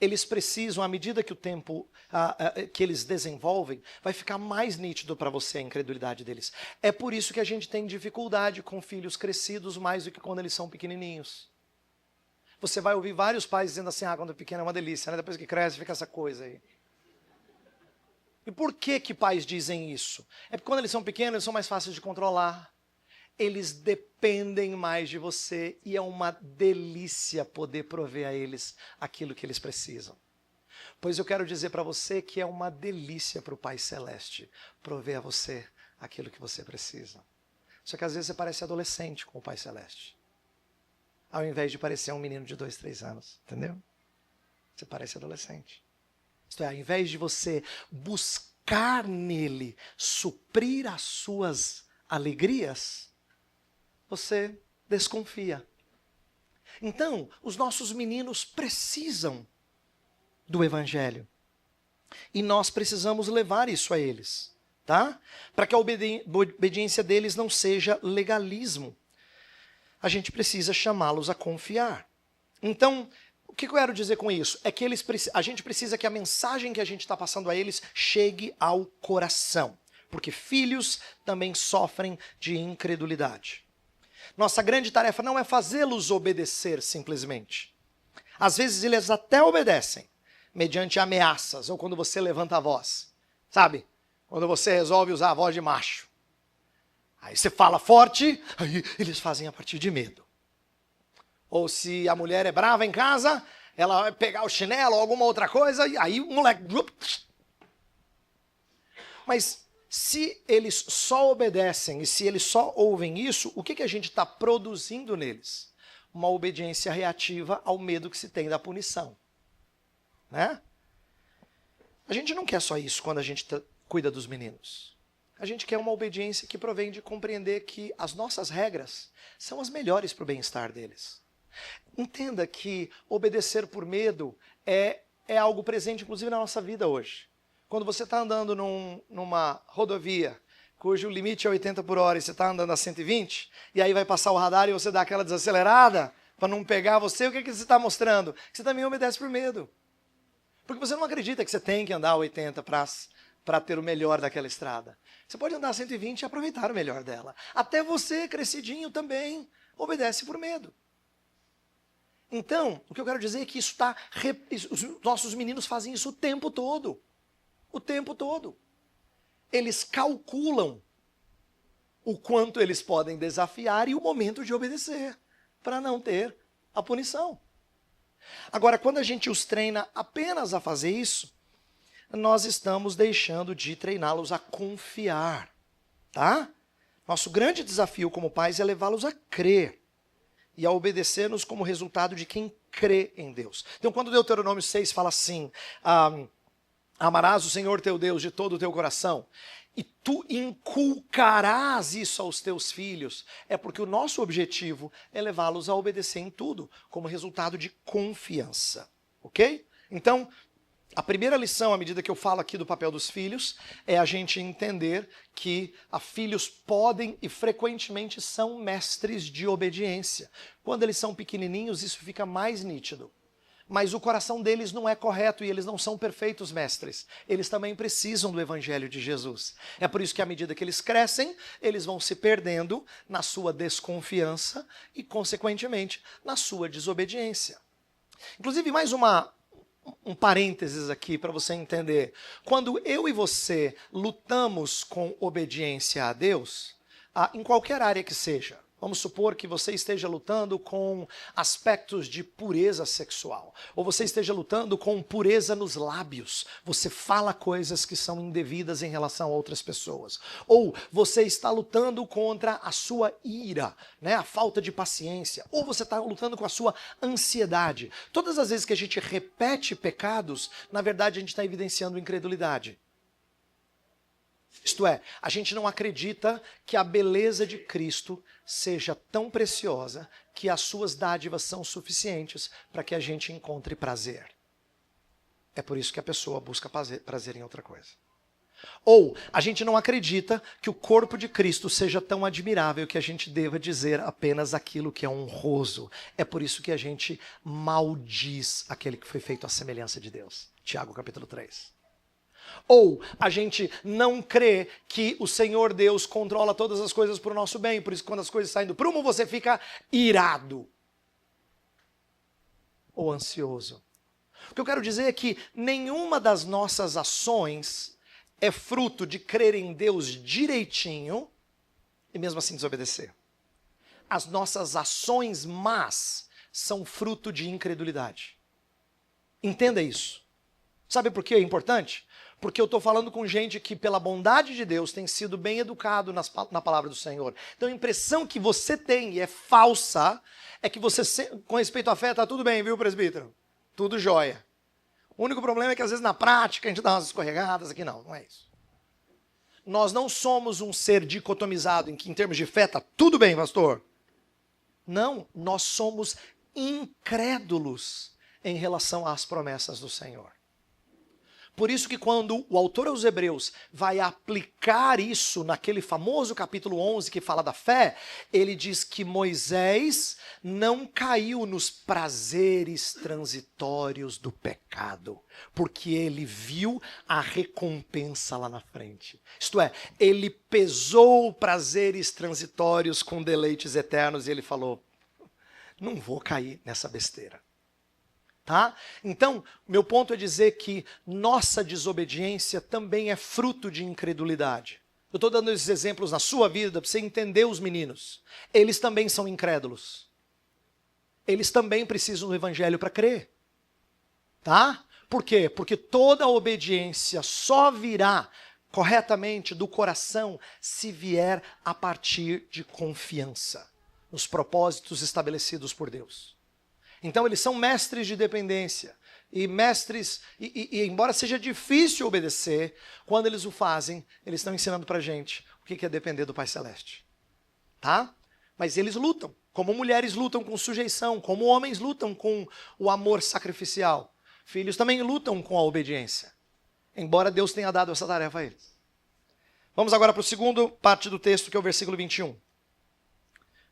eles precisam, à medida que o tempo que eles desenvolvem, vai ficar mais nítido para você a incredulidade deles. É por isso que a gente tem dificuldade com filhos crescidos mais do que quando eles são pequenininhos. Você vai ouvir vários pais dizendo assim, quando é pequeno é uma delícia, né? Depois que cresce fica essa coisa aí. E por que pais dizem isso? É porque quando eles são pequenos, eles são mais fáceis de controlar. Eles dependem mais de você e é uma delícia poder prover a eles aquilo que eles precisam. Pois eu quero dizer para você que é uma delícia para o Pai Celeste prover a você aquilo que você precisa. Só que às vezes você parece adolescente com o Pai Celeste, ao invés de parecer um menino de 2, 3 anos, entendeu? Você parece adolescente. Isto é, ao invés de você buscar nele suprir as suas alegrias, você desconfia. Então, os nossos meninos precisam do Evangelho. E nós precisamos levar isso a eles, tá? Para que a obediência deles não seja legalismo. A gente precisa chamá-los a confiar. Então, o que eu quero dizer com isso? É que a gente precisa que a mensagem que a gente está passando a eles chegue ao coração. Porque filhos também sofrem de incredulidade. Nossa grande tarefa não é fazê-los obedecer simplesmente. Às vezes eles até obedecem, mediante ameaças, ou quando você levanta a voz. Sabe? Quando você resolve usar a voz de macho. Aí você fala forte, aí eles fazem a partir de medo. Ou se a mulher é brava em casa, ela vai pegar o chinelo ou alguma outra coisa, e aí o moleque... Mas se eles só obedecem e se eles só ouvem isso, o que a gente está produzindo neles? Uma obediência reativa ao medo que se tem da punição. Né? A gente não quer só isso quando a gente cuida dos meninos. A gente quer uma obediência que provém de compreender que as nossas regras são as melhores para o bem-estar deles. Entenda que obedecer por medo é algo presente, inclusive, na nossa vida hoje. Quando você está andando numa rodovia, cujo limite é 80 por hora, e você está andando a 120, e aí vai passar o radar e você dá aquela desacelerada para não pegar você, o que você está mostrando? Que você também obedece por medo. Porque você não acredita que você tem que andar a 80 para ter o melhor daquela estrada. Você pode andar a 120 e aproveitar o melhor dela. Até você, crescidinho, também obedece por medo. Então, o que eu quero dizer é que os nossos meninos fazem isso o tempo todo. O tempo todo. Eles calculam o quanto eles podem desafiar e o momento de obedecer, para não ter a punição. Agora, quando a gente os treina apenas a fazer isso, nós estamos deixando de treiná-los a confiar, tá? Nosso grande desafio como pais é levá-los a crer e a obedecer-nos como resultado de quem crê em Deus. Então, quando Deuteronômio 6 fala assim, amarás o Senhor teu Deus de todo o teu coração, e tu inculcarás isso aos teus filhos, é porque o nosso objetivo é levá-los a obedecer em tudo, como resultado de confiança, ok? Então, a primeira lição, à medida que eu falo aqui do papel dos filhos, é a gente entender que filhos podem e frequentemente são mestres de obediência. Quando eles são pequenininhos, isso fica mais nítido. Mas o coração deles não é correto e eles não são perfeitos mestres. Eles também precisam do Evangelho de Jesus. É por isso que à medida que eles crescem, eles vão se perdendo na sua desconfiança e, consequentemente, na sua desobediência. Inclusive, mais um parênteses aqui para você entender. Quando eu e você lutamos com obediência a Deus, em qualquer área que seja, vamos supor que você esteja lutando com aspectos de pureza sexual, ou você esteja lutando com pureza nos lábios, você fala coisas que são indevidas em relação a outras pessoas, ou você está lutando contra a sua ira, né, a falta de paciência, ou você está lutando com a sua ansiedade. Todas as vezes que a gente repete pecados, na verdade a gente está evidenciando incredulidade. Isto é, a gente não acredita que a beleza de Cristo seja tão preciosa que as suas dádivas são suficientes para que a gente encontre prazer. É por isso que a pessoa busca prazer em outra coisa. Ou a gente não acredita que o corpo de Cristo seja tão admirável que a gente deva dizer apenas aquilo que é honroso. É por isso que a gente maldiz aquele que foi feito à semelhança de Deus. Tiago capítulo 3. Ou a gente não crê que o Senhor Deus controla todas as coisas para o nosso bem. Por isso que quando as coisas saem do prumo, você fica irado. Ou ansioso. O que eu quero dizer é que nenhuma das nossas ações é fruto de crer em Deus direitinho e mesmo assim desobedecer. As nossas ações más são fruto de incredulidade. Entenda isso. Sabe por que é importante? Porque eu estou falando com gente que, pela bondade de Deus, tem sido bem educado na palavra do Senhor. Então a impressão que você tem, e é falsa, é que você, com respeito à fé, está tudo bem, viu, presbítero? Tudo jóia. O único problema é que às vezes na prática a gente dá umas escorregadas, aqui não é isso. Nós não somos um ser dicotomizado em que em termos de fé está tudo bem, pastor. Não, nós somos incrédulos em relação às promessas do Senhor. Por isso que quando o autor aos Hebreus vai aplicar isso naquele famoso capítulo 11 que fala da fé, ele diz que Moisés não caiu nos prazeres transitórios do pecado, porque ele viu a recompensa lá na frente. Isto é, ele pesou prazeres transitórios com deleites eternos e ele falou, não vou cair nessa besteira. Tá? Então, meu ponto é dizer que nossa desobediência também é fruto de incredulidade. Eu estou dando esses exemplos na sua vida para você entender os meninos. Eles também são incrédulos. Eles também precisam do evangelho para crer. Tá? Por quê? Porque toda obediência só virá corretamente do coração se vier a partir de confiança nos propósitos estabelecidos por Deus. Então eles são mestres de dependência, e mestres, e embora seja difícil obedecer, quando eles o fazem, eles estão ensinando pra gente o que é depender do Pai Celeste. Tá? Mas eles lutam, como mulheres lutam com sujeição, como homens lutam com o amor sacrificial. Filhos também lutam com a obediência, embora Deus tenha dado essa tarefa a eles. Vamos agora para o segundo parte do texto, que é o versículo 21.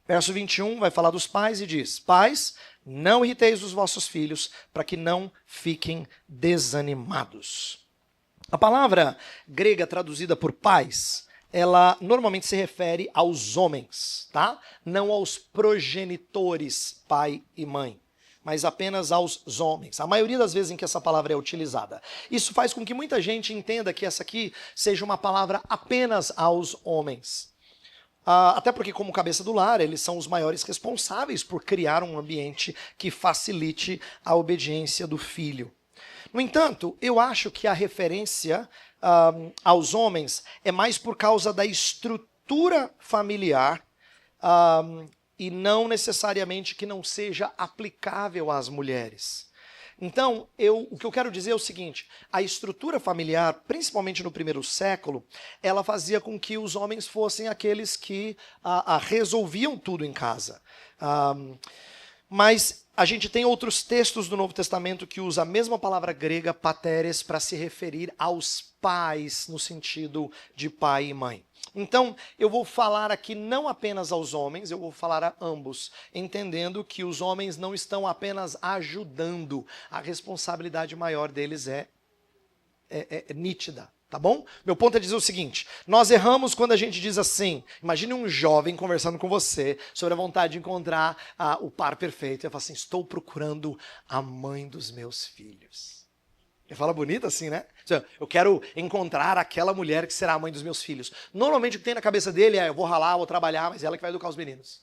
Verso 21 vai falar dos pais e diz: Pais, não irriteis os vossos filhos, para que não fiquem desanimados. A palavra grega traduzida por pais, ela normalmente se refere aos homens, tá? Não aos progenitores, pai e mãe, mas apenas aos homens. A maioria das vezes em que essa palavra é utilizada. Isso faz com que muita gente entenda que essa aqui seja uma palavra apenas aos homens. Até porque, como cabeça do lar, eles são os maiores responsáveis por criar um ambiente que facilite a obediência do filho. No entanto, eu acho que a referência aos homens é mais por causa da estrutura familiar e não necessariamente que não seja aplicável às mulheres. Então, o que eu quero dizer é o seguinte: a estrutura familiar, principalmente no primeiro século, ela fazia com que os homens fossem aqueles que resolviam tudo em casa. Mas a gente tem outros textos do Novo Testamento que usam a mesma palavra grega, pateres, para se referir aos pais, no sentido de pai e mãe. Então, eu vou falar aqui não apenas aos homens, eu vou falar a ambos, entendendo que os homens não estão apenas ajudando, a responsabilidade maior deles é nítida, tá bom? Meu ponto é dizer o seguinte: nós erramos quando a gente diz assim. Imagine um jovem conversando com você sobre a vontade de encontrar o par perfeito, e ele fala assim: estou procurando a mãe dos meus filhos. Ele fala bonito assim, né? Eu quero encontrar aquela mulher que será a mãe dos meus filhos. Normalmente o que tem na cabeça dele é: eu vou ralar, vou trabalhar, mas é ela que vai educar os meninos.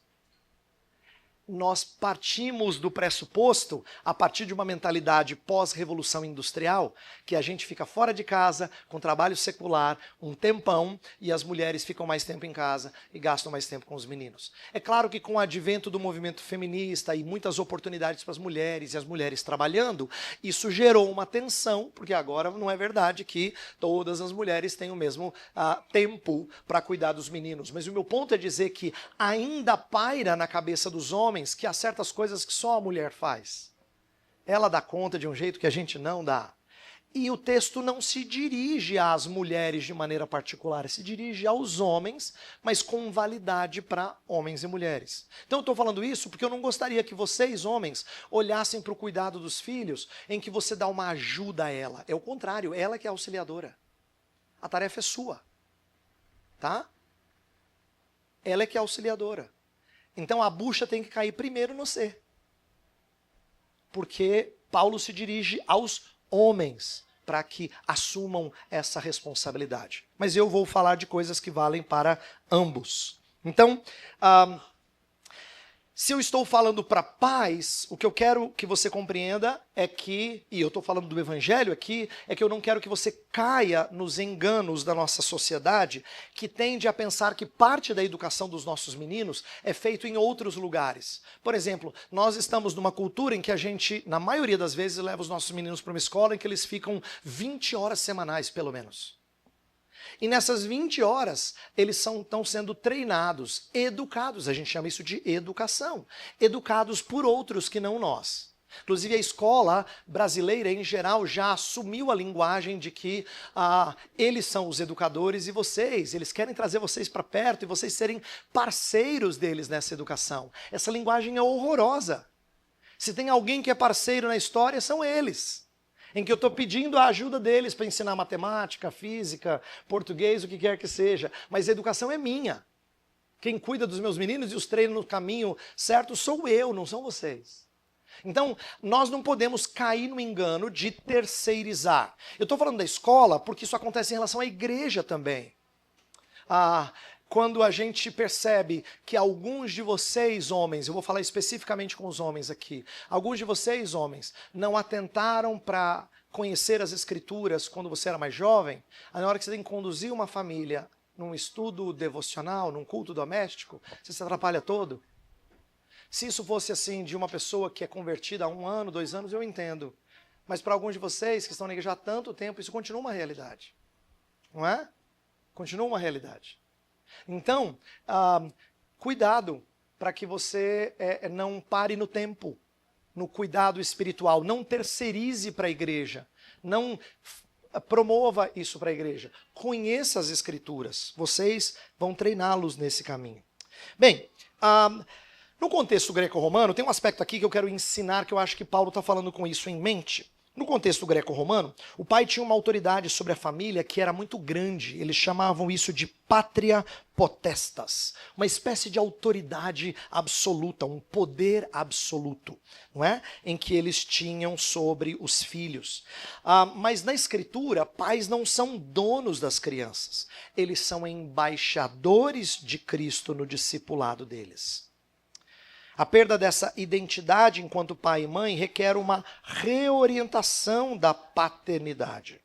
Nós partimos do pressuposto, a partir de uma mentalidade pós-revolução industrial, que a gente fica fora de casa, com trabalho secular, um tempão, e as mulheres ficam mais tempo em casa e gastam mais tempo com os meninos. É claro que com o advento do movimento feminista e muitas oportunidades para as mulheres, e as mulheres trabalhando, isso gerou uma tensão, porque agora não é verdade que todas as mulheres têm o mesmo tempo para cuidar dos meninos. Mas o meu ponto é dizer que ainda paira na cabeça dos homens que há certas coisas que só a mulher faz. Ela dá conta de um jeito que a gente não dá. E o texto não se dirige às mulheres de maneira particular, se dirige aos homens, mas com validade para homens e mulheres. Então eu estou falando isso porque eu não gostaria que vocês, homens, olhassem para o cuidado dos filhos em que você dá uma ajuda a ela. É o contrário, ela que é auxiliadora. A tarefa é sua. Tá? Ela é que é auxiliadora. Então a bucha tem que cair primeiro no C. Porque Paulo se dirige aos homens para que assumam essa responsabilidade. Mas eu vou falar de coisas que valem para ambos. Então, se eu estou falando para pais, o que eu quero que você compreenda é que, e eu estou falando do evangelho aqui, é que eu não quero que você caia nos enganos da nossa sociedade, que tende a pensar que parte da educação dos nossos meninos é feito em outros lugares. Por exemplo, nós estamos numa cultura em que a gente, na maioria das vezes, leva os nossos meninos para uma escola em que eles ficam 20 horas semanais, pelo menos. E nessas 20 horas, eles estão sendo treinados, educados, a gente chama isso de educação, educados por outros que não nós. Inclusive a escola brasileira, em geral, já assumiu a linguagem de que eles são os educadores e vocês, eles querem trazer vocês para perto e vocês serem parceiros deles nessa educação. Essa linguagem é horrorosa. Se tem alguém que é parceiro na história, são eles. Em que eu estou pedindo a ajuda deles para ensinar matemática, física, português, o que quer que seja. Mas a educação é minha. Quem cuida dos meus meninos e os treina no caminho certo sou eu, não são vocês. Então, nós não podemos cair no engano de terceirizar. Eu estou falando da escola porque isso acontece em relação à igreja também. Quando a gente percebe que alguns de vocês, homens, eu vou falar especificamente com os homens aqui, alguns de vocês, homens, não atentaram para conhecer as escrituras quando você era mais jovem, na hora que você tem que conduzir uma família num estudo devocional, num culto doméstico, você se atrapalha todo. Se isso fosse assim de uma pessoa que é convertida há 1 ano, 2 anos, eu entendo. Mas para alguns de vocês que estão na igreja há tanto tempo, isso continua uma realidade. Não é? Continua uma realidade. Então, cuidado para que você não pare no tempo, no cuidado espiritual. Não terceirize para a igreja. Não promova isso para a igreja. Conheça as escrituras. Vocês vão treiná-los nesse caminho. Bem, no contexto greco-romano, tem um aspecto aqui que eu quero ensinar, que eu acho que Paulo está falando com isso em mente. No contexto greco-romano, o pai tinha uma autoridade sobre a família que era muito grande. Eles chamavam isso de pátria potestas, uma espécie de autoridade absoluta, um poder absoluto, não é? Em que eles tinham sobre os filhos. Mas na escritura, pais não são donos das crianças. Eles são embaixadores de Cristo no discipulado deles. A perda dessa identidade enquanto pai e mãe requer uma reorientação da paternidade.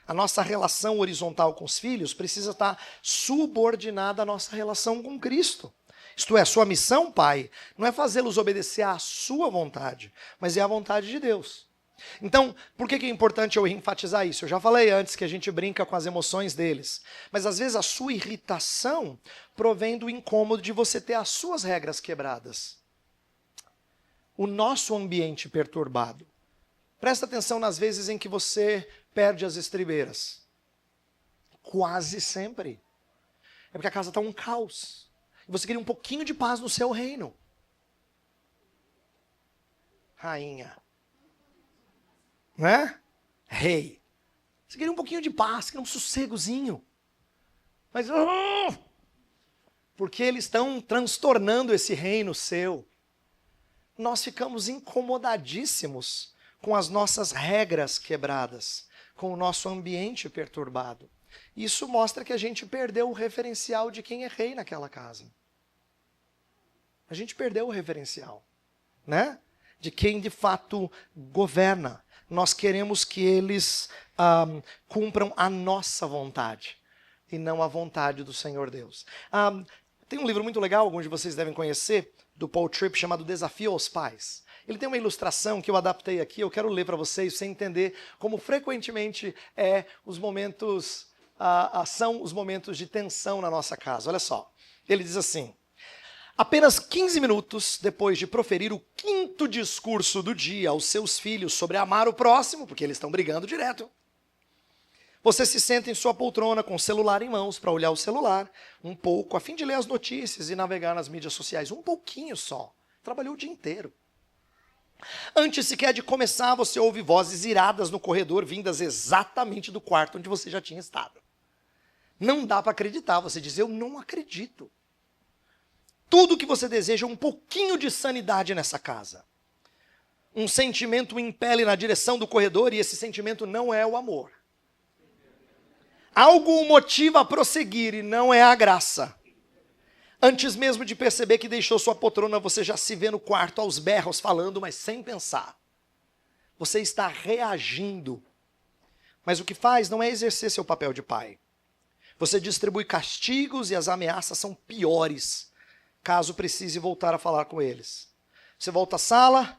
A nossa relação horizontal com os filhos precisa estar subordinada à nossa relação com Cristo. Isto é, sua missão, pai, não é fazê-los obedecer à sua vontade, mas é a vontade de Deus. Então, por que é importante eu enfatizar isso? Eu já falei antes que a gente brinca com as emoções deles, mas às vezes a sua irritação provém do incômodo de você ter as suas regras quebradas. O nosso ambiente perturbado. Presta atenção nas vezes em que você perde as estribeiras. Quase sempre. É porque a casa está um caos. E você queria um pouquinho de paz no seu reino. Rainha. Né? Rei. Você queria um pouquinho de paz, queria um sossegozinho. Mas, porque eles estão transtornando esse reino seu. Nós ficamos incomodadíssimos com as nossas regras quebradas, com o nosso ambiente perturbado. Isso mostra que a gente perdeu o referencial de quem é rei naquela casa. A gente perdeu o referencial, né? De quem de fato governa. Nós queremos que eles cumpram a nossa vontade e não a vontade do Senhor Deus. Tem um livro muito legal, alguns de vocês devem conhecer, do Paul Tripp, chamado Desafio aos Pais. Ele tem uma ilustração que eu adaptei aqui, eu quero ler para vocês, sem entender como frequentemente os momentos, são os momentos de tensão na nossa casa. Olha só, ele diz assim: apenas 15 minutos depois de proferir o 5º discurso do dia aos seus filhos sobre amar o próximo, porque eles estão brigando direto, Você se senta em sua poltrona com o celular em mãos para olhar o celular um pouco, a fim de ler as notícias e navegar nas mídias sociais. Um pouquinho só. Trabalhou o dia inteiro. Antes sequer de começar, você ouve vozes iradas no corredor, vindas exatamente do quarto onde você já tinha estado. Não dá para acreditar. Você diz, eu não acredito. Tudo que você deseja é um pouquinho de sanidade nessa casa. Um sentimento o impele na direção do corredor e esse sentimento não é o amor. Algo o motiva a prosseguir e não é a graça. Antes mesmo de perceber que deixou sua poltrona, você já se vê no quarto aos berros falando, mas sem pensar. Você está reagindo. Mas o que faz não é exercer seu papel de pai. Você distribui castigos e as ameaças são piores, caso precise voltar a falar com eles. Você volta à sala,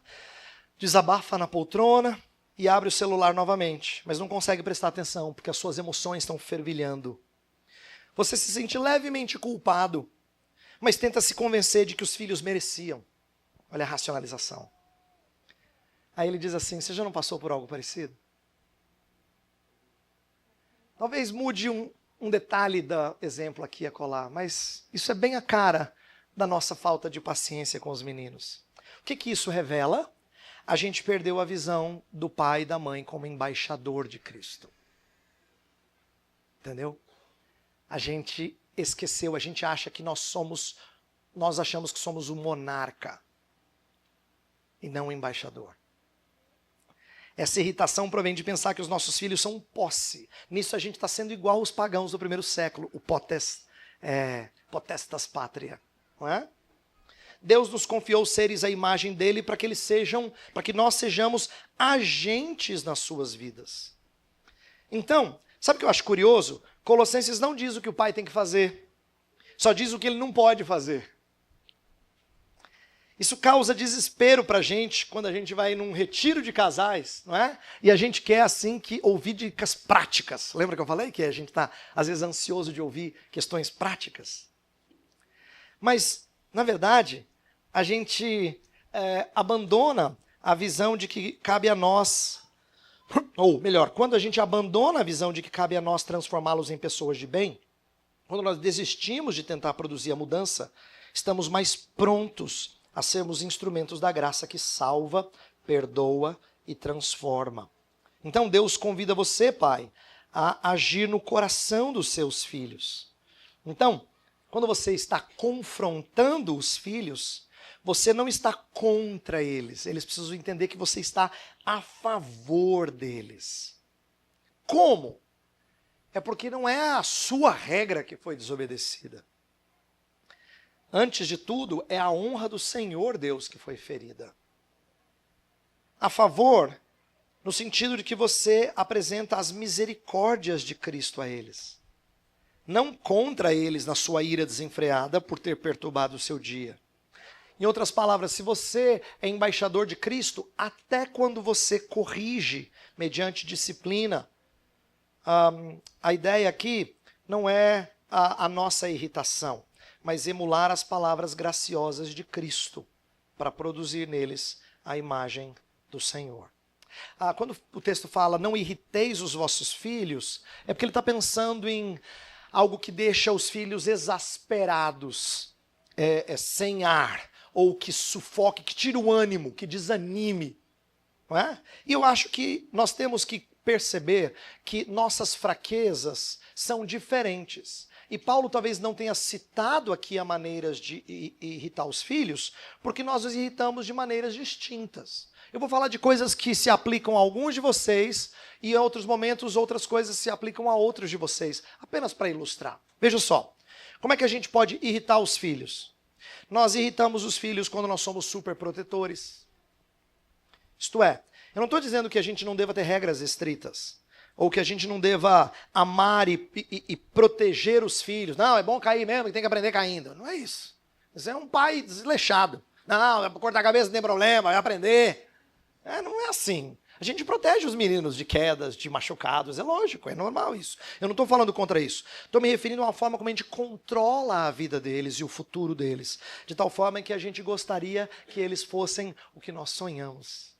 desabafa na poltrona e abre o celular novamente, mas não consegue prestar atenção, porque as suas emoções estão fervilhando. Você se sente levemente culpado, mas tenta se convencer de que os filhos mereciam. Olha a racionalização. Aí ele diz assim, você já não passou por algo parecido? Talvez mude um detalhe do exemplo aqui a colar, mas isso é bem a cara da nossa falta de paciência com os meninos. O que isso revela? A gente perdeu a visão do pai e da mãe como embaixador de Cristo. Entendeu? A gente esqueceu, a gente acha que nós achamos que somos o monarca e não o embaixador. Essa irritação provém de pensar que os nossos filhos são posse. Nisso a gente está sendo igual aos pagãos do primeiro século, o potestas pátria, não é? Deus nos confiou seres à imagem dele para que nós sejamos agentes nas suas vidas. Então, sabe o que eu acho curioso? Colossenses não diz o que o pai tem que fazer, só diz o que ele não pode fazer. Isso causa desespero para a gente quando a gente vai num retiro de casais, não é? E a gente quer, assim, ouvir dicas práticas. Lembra que eu falei que a gente está, às vezes, ansioso de ouvir questões práticas? Mas, na verdade, a gente abandona a visão de que cabe a nós, ou melhor, quando a gente abandona a visão de que cabe a nós transformá-los em pessoas de bem, quando nós desistimos de tentar produzir a mudança, estamos mais prontos a sermos instrumentos da graça que salva, perdoa e transforma. Então Deus convida você, pai, a agir no coração dos seus filhos. Então, quando você está confrontando os filhos, você não está contra eles. Eles precisam entender que você está a favor deles. Como? É porque não é a sua regra que foi desobedecida. Antes de tudo, é a honra do Senhor Deus que foi ferida. A favor, no sentido de que você apresenta as misericórdias de Cristo a eles. Não contra eles na sua ira desenfreada por ter perturbado o seu dia. Em outras palavras, se você é embaixador de Cristo, até quando você corrige mediante disciplina, a ideia aqui não é a nossa irritação, mas emular as palavras graciosas de Cristo para produzir neles a imagem do Senhor. Quando o texto fala, não irriteis os vossos filhos, é porque ele está pensando em algo que deixa os filhos exasperados, sem ar, ou que sufoque, que tire o ânimo, que desanime. Não é? E eu acho que nós temos que perceber que nossas fraquezas são diferentes. E Paulo talvez não tenha citado aqui a maneiras de irritar os filhos, porque nós os irritamos de maneiras distintas. Eu vou falar de coisas que se aplicam a alguns de vocês, e em outros momentos outras coisas se aplicam a outros de vocês, apenas para ilustrar. Veja só, como é que a gente pode irritar os filhos? Nós irritamos os filhos quando nós somos super protetores. Isto é, eu não estou dizendo que a gente não deva ter regras estritas, ou que a gente não deva amar e proteger os filhos. Não, é bom cair mesmo, que tem que aprender caindo. Não é isso. Você é um pai desleixado. Não, cortar a cabeça não tem problema, vai aprender. Não é assim. A gente protege os meninos de quedas, de machucados, é lógico, é normal isso. Eu não estou falando contra isso. Estou me referindo a uma forma como a gente controla a vida deles e o futuro deles, de tal forma que a gente gostaria que eles fossem o que nós sonhamos.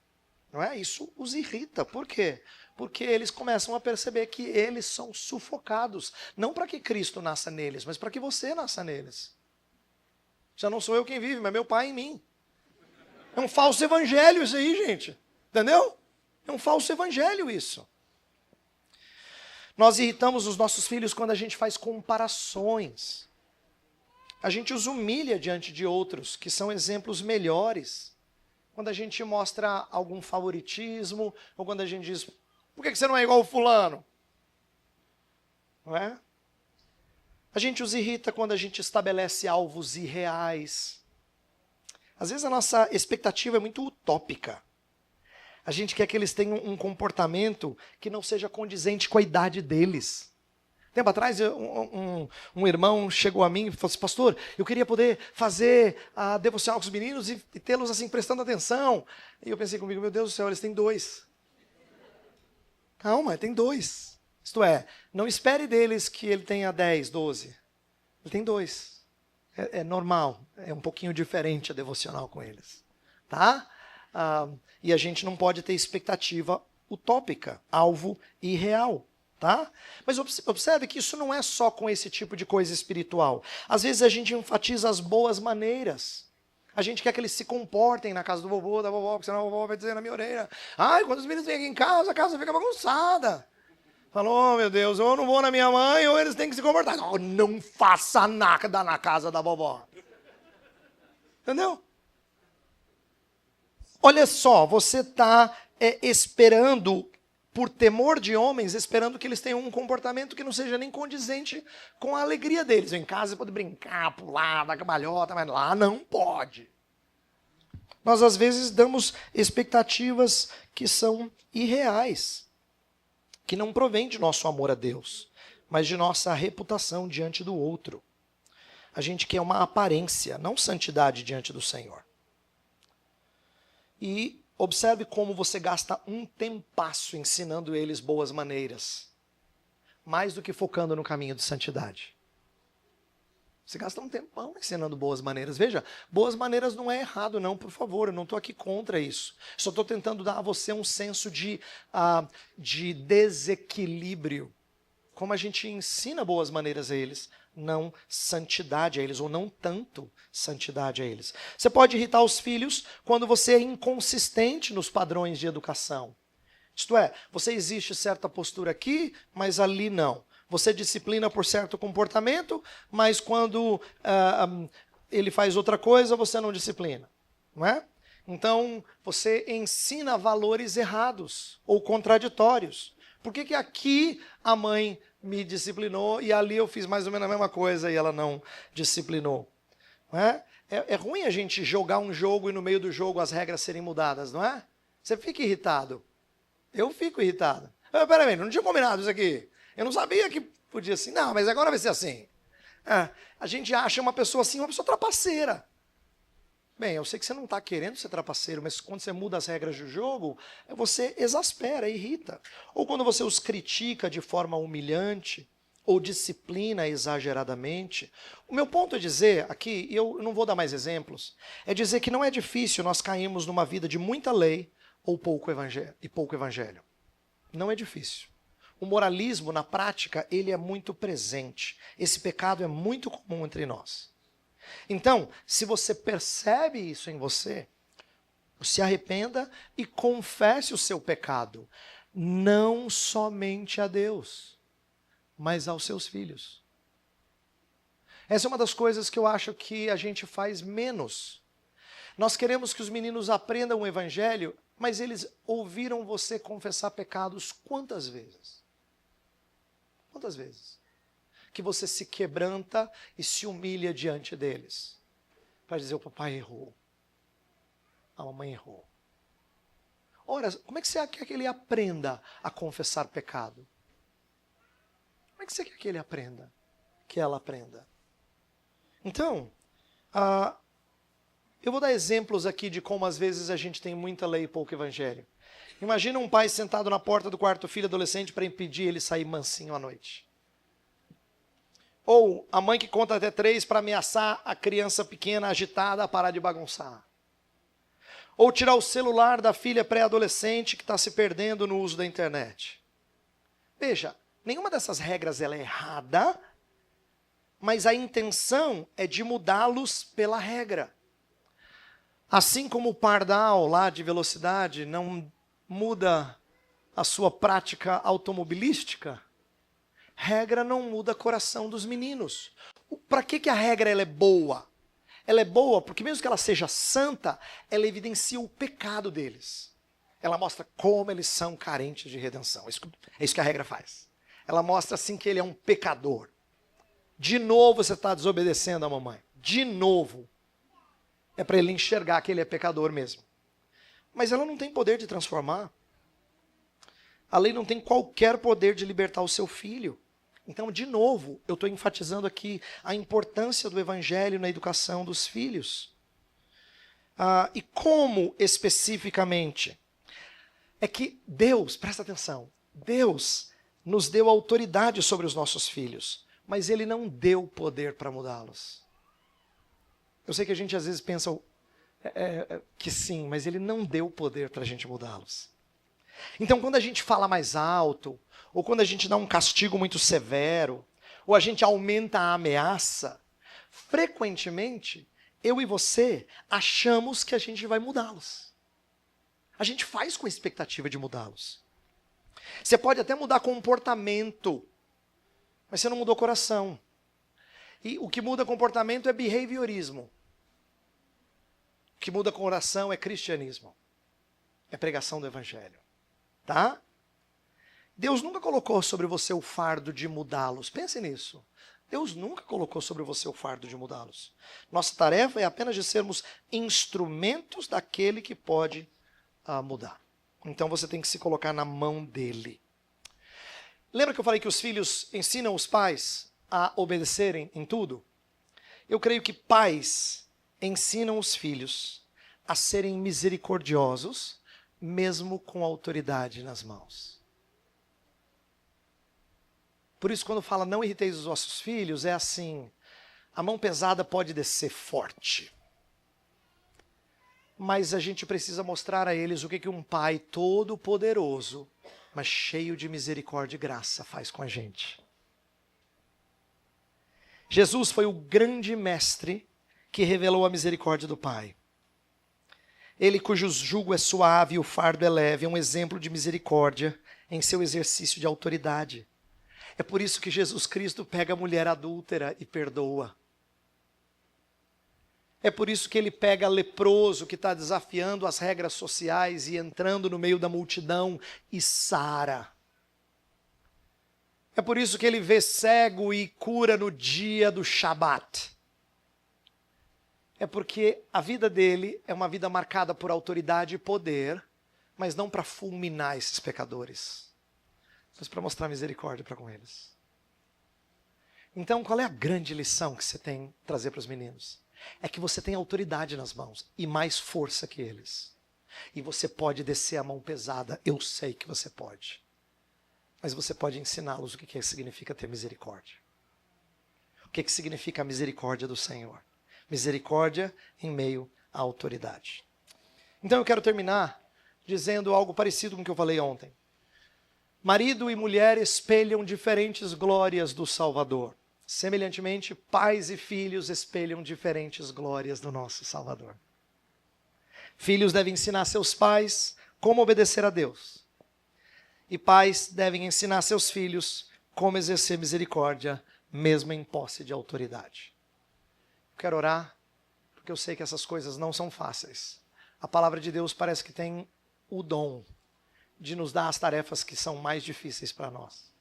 Não é? Isso os irrita. Por quê? Porque eles começam a perceber que eles são sufocados. Não para que Cristo nasça neles, mas para que você nasça neles. Já não sou eu quem vive, mas meu Pai em mim. É um falso evangelho isso aí, gente. Entendeu? É um falso evangelho isso. Nós irritamos os nossos filhos quando a gente faz comparações. A gente os humilha diante de outros que são exemplos melhores. Quando a gente mostra algum favoritismo, ou quando a gente diz, por que você não é igual o fulano? Não é? A gente os irrita quando a gente estabelece alvos irreais. Às vezes a nossa expectativa é muito utópica. A gente quer que eles tenham um comportamento que não seja condizente com a idade deles. Tempo atrás, um irmão chegou a mim e falou assim, pastor, eu queria poder fazer a devocional com os meninos e tê-los assim prestando atenção. E eu pensei comigo, meu Deus do céu, eles têm 2. Calma, tem 2. Isto é, não espere deles que ele tenha 10, 12. Ele tem 2. É normal, é um pouquinho diferente a devocional com eles. Tá? E a gente não pode ter expectativa utópica, alvo irreal. Tá? Mas observe que isso não é só com esse tipo de coisa espiritual. Às vezes a gente enfatiza as boas maneiras. A gente quer que eles se comportem na casa do vovô, da vovó, porque senão a vovó vai dizer na minha orelha, ai, quando os meninos vêm aqui em casa, a casa fica bagunçada. Falou, oh, meu Deus, ou eu não vou na minha mãe, ou eles têm que se comportar. Não, não faça nada na casa da vovó. Entendeu? Olha só, você está esperando, por temor de homens, esperando que eles tenham um comportamento que não seja nem condizente com a alegria deles. Em casa você pode brincar, pular, dar cambalhota, mas lá não pode. Nós às vezes damos expectativas que são irreais, que não provém de nosso amor a Deus, mas de nossa reputação diante do outro. A gente quer uma aparência, não santidade diante do Senhor. E observe como você gasta um tempasso ensinando eles boas maneiras, mais do que focando no caminho de santidade. Você gasta um tempão ensinando boas maneiras. Veja, boas maneiras não é errado não, por favor, eu não estou aqui contra isso. Só estou tentando dar a você um senso de desequilíbrio. Como a gente ensina boas maneiras a eles, não santidade a eles, ou não tanto santidade a eles. Você pode irritar os filhos quando você é inconsistente nos padrões de educação. Isto é, você existe certa postura aqui, mas ali não. Você disciplina por certo comportamento, mas quando ele faz outra coisa, você não disciplina. Não é? Então, você ensina valores errados ou contraditórios. Por que aqui a mãe me disciplinou e ali eu fiz mais ou menos a mesma coisa e ela não disciplinou? Não é? É ruim a gente jogar um jogo e no meio do jogo as regras serem mudadas, não é? Você fica irritado. Eu fico irritado. Peraí, não tinha combinado isso aqui. Eu não sabia que podia assim. Não, mas agora vai ser assim. A gente acha uma pessoa assim, uma pessoa trapaceira. Bem, eu sei que você não está querendo ser trapaceiro, mas quando você muda as regras do jogo, você exaspera, irrita. Ou quando você os critica de forma humilhante, ou disciplina exageradamente. O meu ponto é dizer aqui, e eu não vou dar mais exemplos, é dizer que não é difícil nós cairmos numa vida de muita lei ou pouco evangelho. Não é difícil. O moralismo, na prática, ele é muito presente. Esse pecado é muito comum entre nós. Então, se você percebe isso em você, se arrependa e confesse o seu pecado. Não somente a Deus, mas aos seus filhos. Essa é uma das coisas que eu acho que a gente faz menos. Nós queremos que os meninos aprendam o evangelho, mas eles ouviram você confessar pecados quantas vezes? Quantas vezes? Que você se quebranta e se humilha diante deles. Para dizer, o papai errou. A mamãe errou. Ora, como é que você quer que ele aprenda a confessar pecado? Como é que você quer que ele aprenda? Que ela aprenda? Então, eu vou dar exemplos aqui de como às vezes a gente tem muita lei e pouco evangelho. Imagina um pai sentado na porta do quarto do filho adolescente para impedir ele sair mansinho à noite. Ou a mãe que conta até 3 para ameaçar a criança pequena agitada a parar de bagunçar. Ou tirar o celular da filha pré-adolescente que está se perdendo no uso da internet. Veja, nenhuma dessas regras ela é errada, mas a intenção é de mudá-los pela regra. Assim como o pardal lá de velocidade não muda a sua prática automobilística, regra não muda o coração dos meninos. Para que a regra ela é boa? Ela é boa porque mesmo que ela seja santa, ela evidencia o pecado deles. Ela mostra como eles são carentes de redenção. É isso que a regra faz. Ela mostra assim que ele é um pecador. De novo você está desobedecendo a mamãe. De novo. É para ele enxergar que ele é pecador mesmo. Mas ela não tem poder de transformar. A lei não tem qualquer poder de libertar o seu filho. Então, de novo, eu estou enfatizando aqui a importância do evangelho na educação dos filhos. E como especificamente? É que Deus, presta atenção, Deus nos deu autoridade sobre os nossos filhos, mas Ele não deu poder para mudá-los. Eu sei que a gente às vezes pensa que sim, mas Ele não deu poder para a gente mudá-los. Então, quando a gente fala mais alto, ou quando a gente dá um castigo muito severo, ou a gente aumenta a ameaça, frequentemente, eu e você achamos que a gente vai mudá-los. A gente faz com a expectativa de mudá-los. Você pode até mudar comportamento, mas você não mudou coração. E o que muda comportamento é behaviorismo. O que muda coração é cristianismo. É pregação do evangelho. Tá? Deus nunca colocou sobre você o fardo de mudá-los. Pense nisso. Deus nunca colocou sobre você o fardo de mudá-los. Nossa tarefa é apenas de sermos instrumentos daquele que pode mudar. Então você tem que se colocar na mão dele. Lembra que eu falei que os filhos ensinam os pais a obedecerem em tudo? Eu creio que pais ensinam os filhos a serem misericordiosos, mesmo com autoridade nas mãos. Por isso, quando fala não irriteis os vossos filhos, é assim, a mão pesada pode descer forte. Mas a gente precisa mostrar a eles o que um pai todo poderoso, mas cheio de misericórdia e graça faz com a gente. Jesus foi o grande mestre que revelou a misericórdia do Pai. Ele cujo jugo é suave e o fardo é leve, é um exemplo de misericórdia em seu exercício de autoridade. É por isso que Jesus Cristo pega a mulher adúltera e perdoa. É por isso que ele pega leproso que está desafiando as regras sociais e entrando no meio da multidão e sara. É por isso que ele vê cego e cura no dia do Shabat. É porque a vida dele é uma vida marcada por autoridade e poder, mas não para fulminar esses pecadores, mas para mostrar misericórdia para com eles. Então, qual é a grande lição que você tem a trazer para os meninos? É que você tem autoridade nas mãos e mais força que eles. E você pode descer a mão pesada, eu sei que você pode. Mas você pode ensiná-los o que significa ter misericórdia. O que significa a misericórdia do Senhor. Misericórdia em meio à autoridade. Então eu quero terminar dizendo algo parecido com o que eu falei ontem. Marido e mulher espelham diferentes glórias do Salvador. Semelhantemente, pais e filhos espelham diferentes glórias do nosso Salvador. Filhos devem ensinar seus pais como obedecer a Deus. E pais devem ensinar seus filhos como exercer misericórdia, mesmo em posse de autoridade. Quero orar, porque eu sei que essas coisas não são fáceis. A palavra de Deus parece que tem o dom de nos dar as tarefas que são mais difíceis para nós.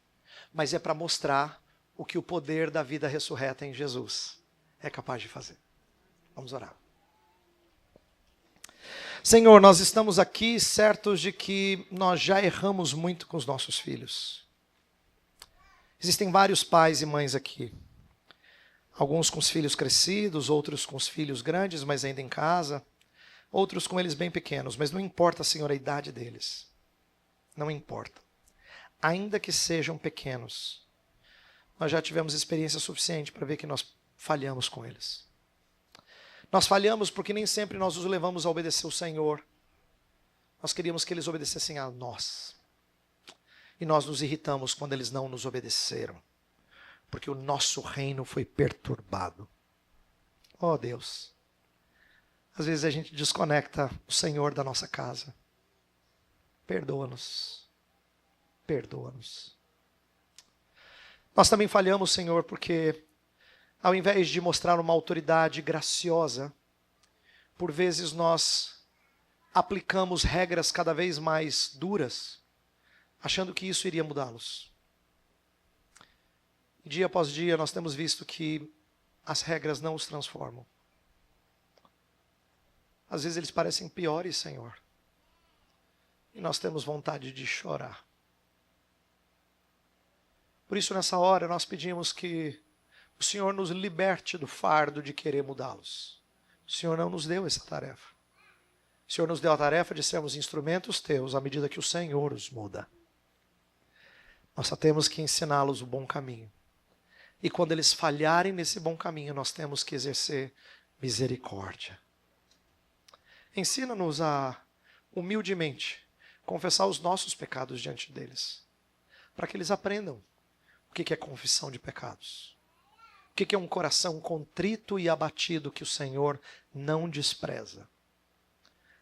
Mas é para mostrar o que o poder da vida ressurreta em Jesus é capaz de fazer. Vamos orar. Senhor, nós estamos aqui certos de que nós já erramos muito com os nossos filhos. Existem vários pais e mães aqui. Alguns com os filhos crescidos, outros com os filhos grandes, mas ainda em casa. Outros com eles bem pequenos, mas não importa, Senhor, a idade deles. Não importa. Ainda que sejam pequenos, nós já tivemos experiência suficiente para ver que nós falhamos com eles. Nós falhamos porque nem sempre nós os levamos a obedecer o Senhor. Nós queríamos que eles obedecessem a nós. E nós nos irritamos quando eles não nos obedeceram. Porque o nosso reino foi perturbado. Oh Deus. Às vezes a gente desconecta o Senhor da nossa casa. Perdoa-nos. Perdoa-nos. Nós também falhamos, Senhor, porque ao invés de mostrar uma autoridade graciosa, por vezes nós aplicamos regras cada vez mais duras, achando que isso iria mudá-los. Dia após dia nós temos visto que as regras não os transformam. Às vezes eles parecem piores, Senhor. E nós temos vontade de chorar. Por isso, nessa hora, nós pedimos que o Senhor nos liberte do fardo de querer mudá-los. O Senhor não nos deu essa tarefa. O Senhor nos deu a tarefa de sermos instrumentos teus à medida que o Senhor os muda. Nós só temos que ensiná-los o bom caminho. E quando eles falharem nesse bom caminho, nós temos que exercer misericórdia. Ensina-nos a, humildemente, confessar os nossos pecados diante deles, para que eles aprendam o que é confissão de pecados, o que é um coração contrito e abatido que o Senhor não despreza,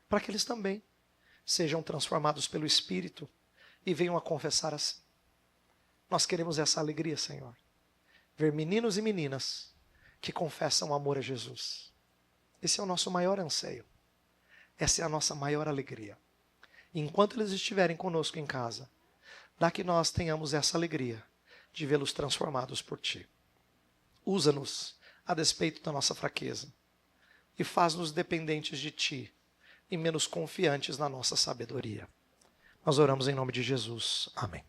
para que eles também sejam transformados pelo Espírito e venham a confessar assim. Nós queremos essa alegria, Senhor, ver meninos e meninas que confessam amor a Jesus. Esse é o nosso maior anseio. Essa é a nossa maior alegria. E enquanto eles estiverem conosco em casa, dá que nós tenhamos essa alegria de vê-los transformados por Ti. Usa-nos a despeito da nossa fraqueza e faz-nos dependentes de Ti e menos confiantes na nossa sabedoria. Nós oramos em nome de Jesus. Amém.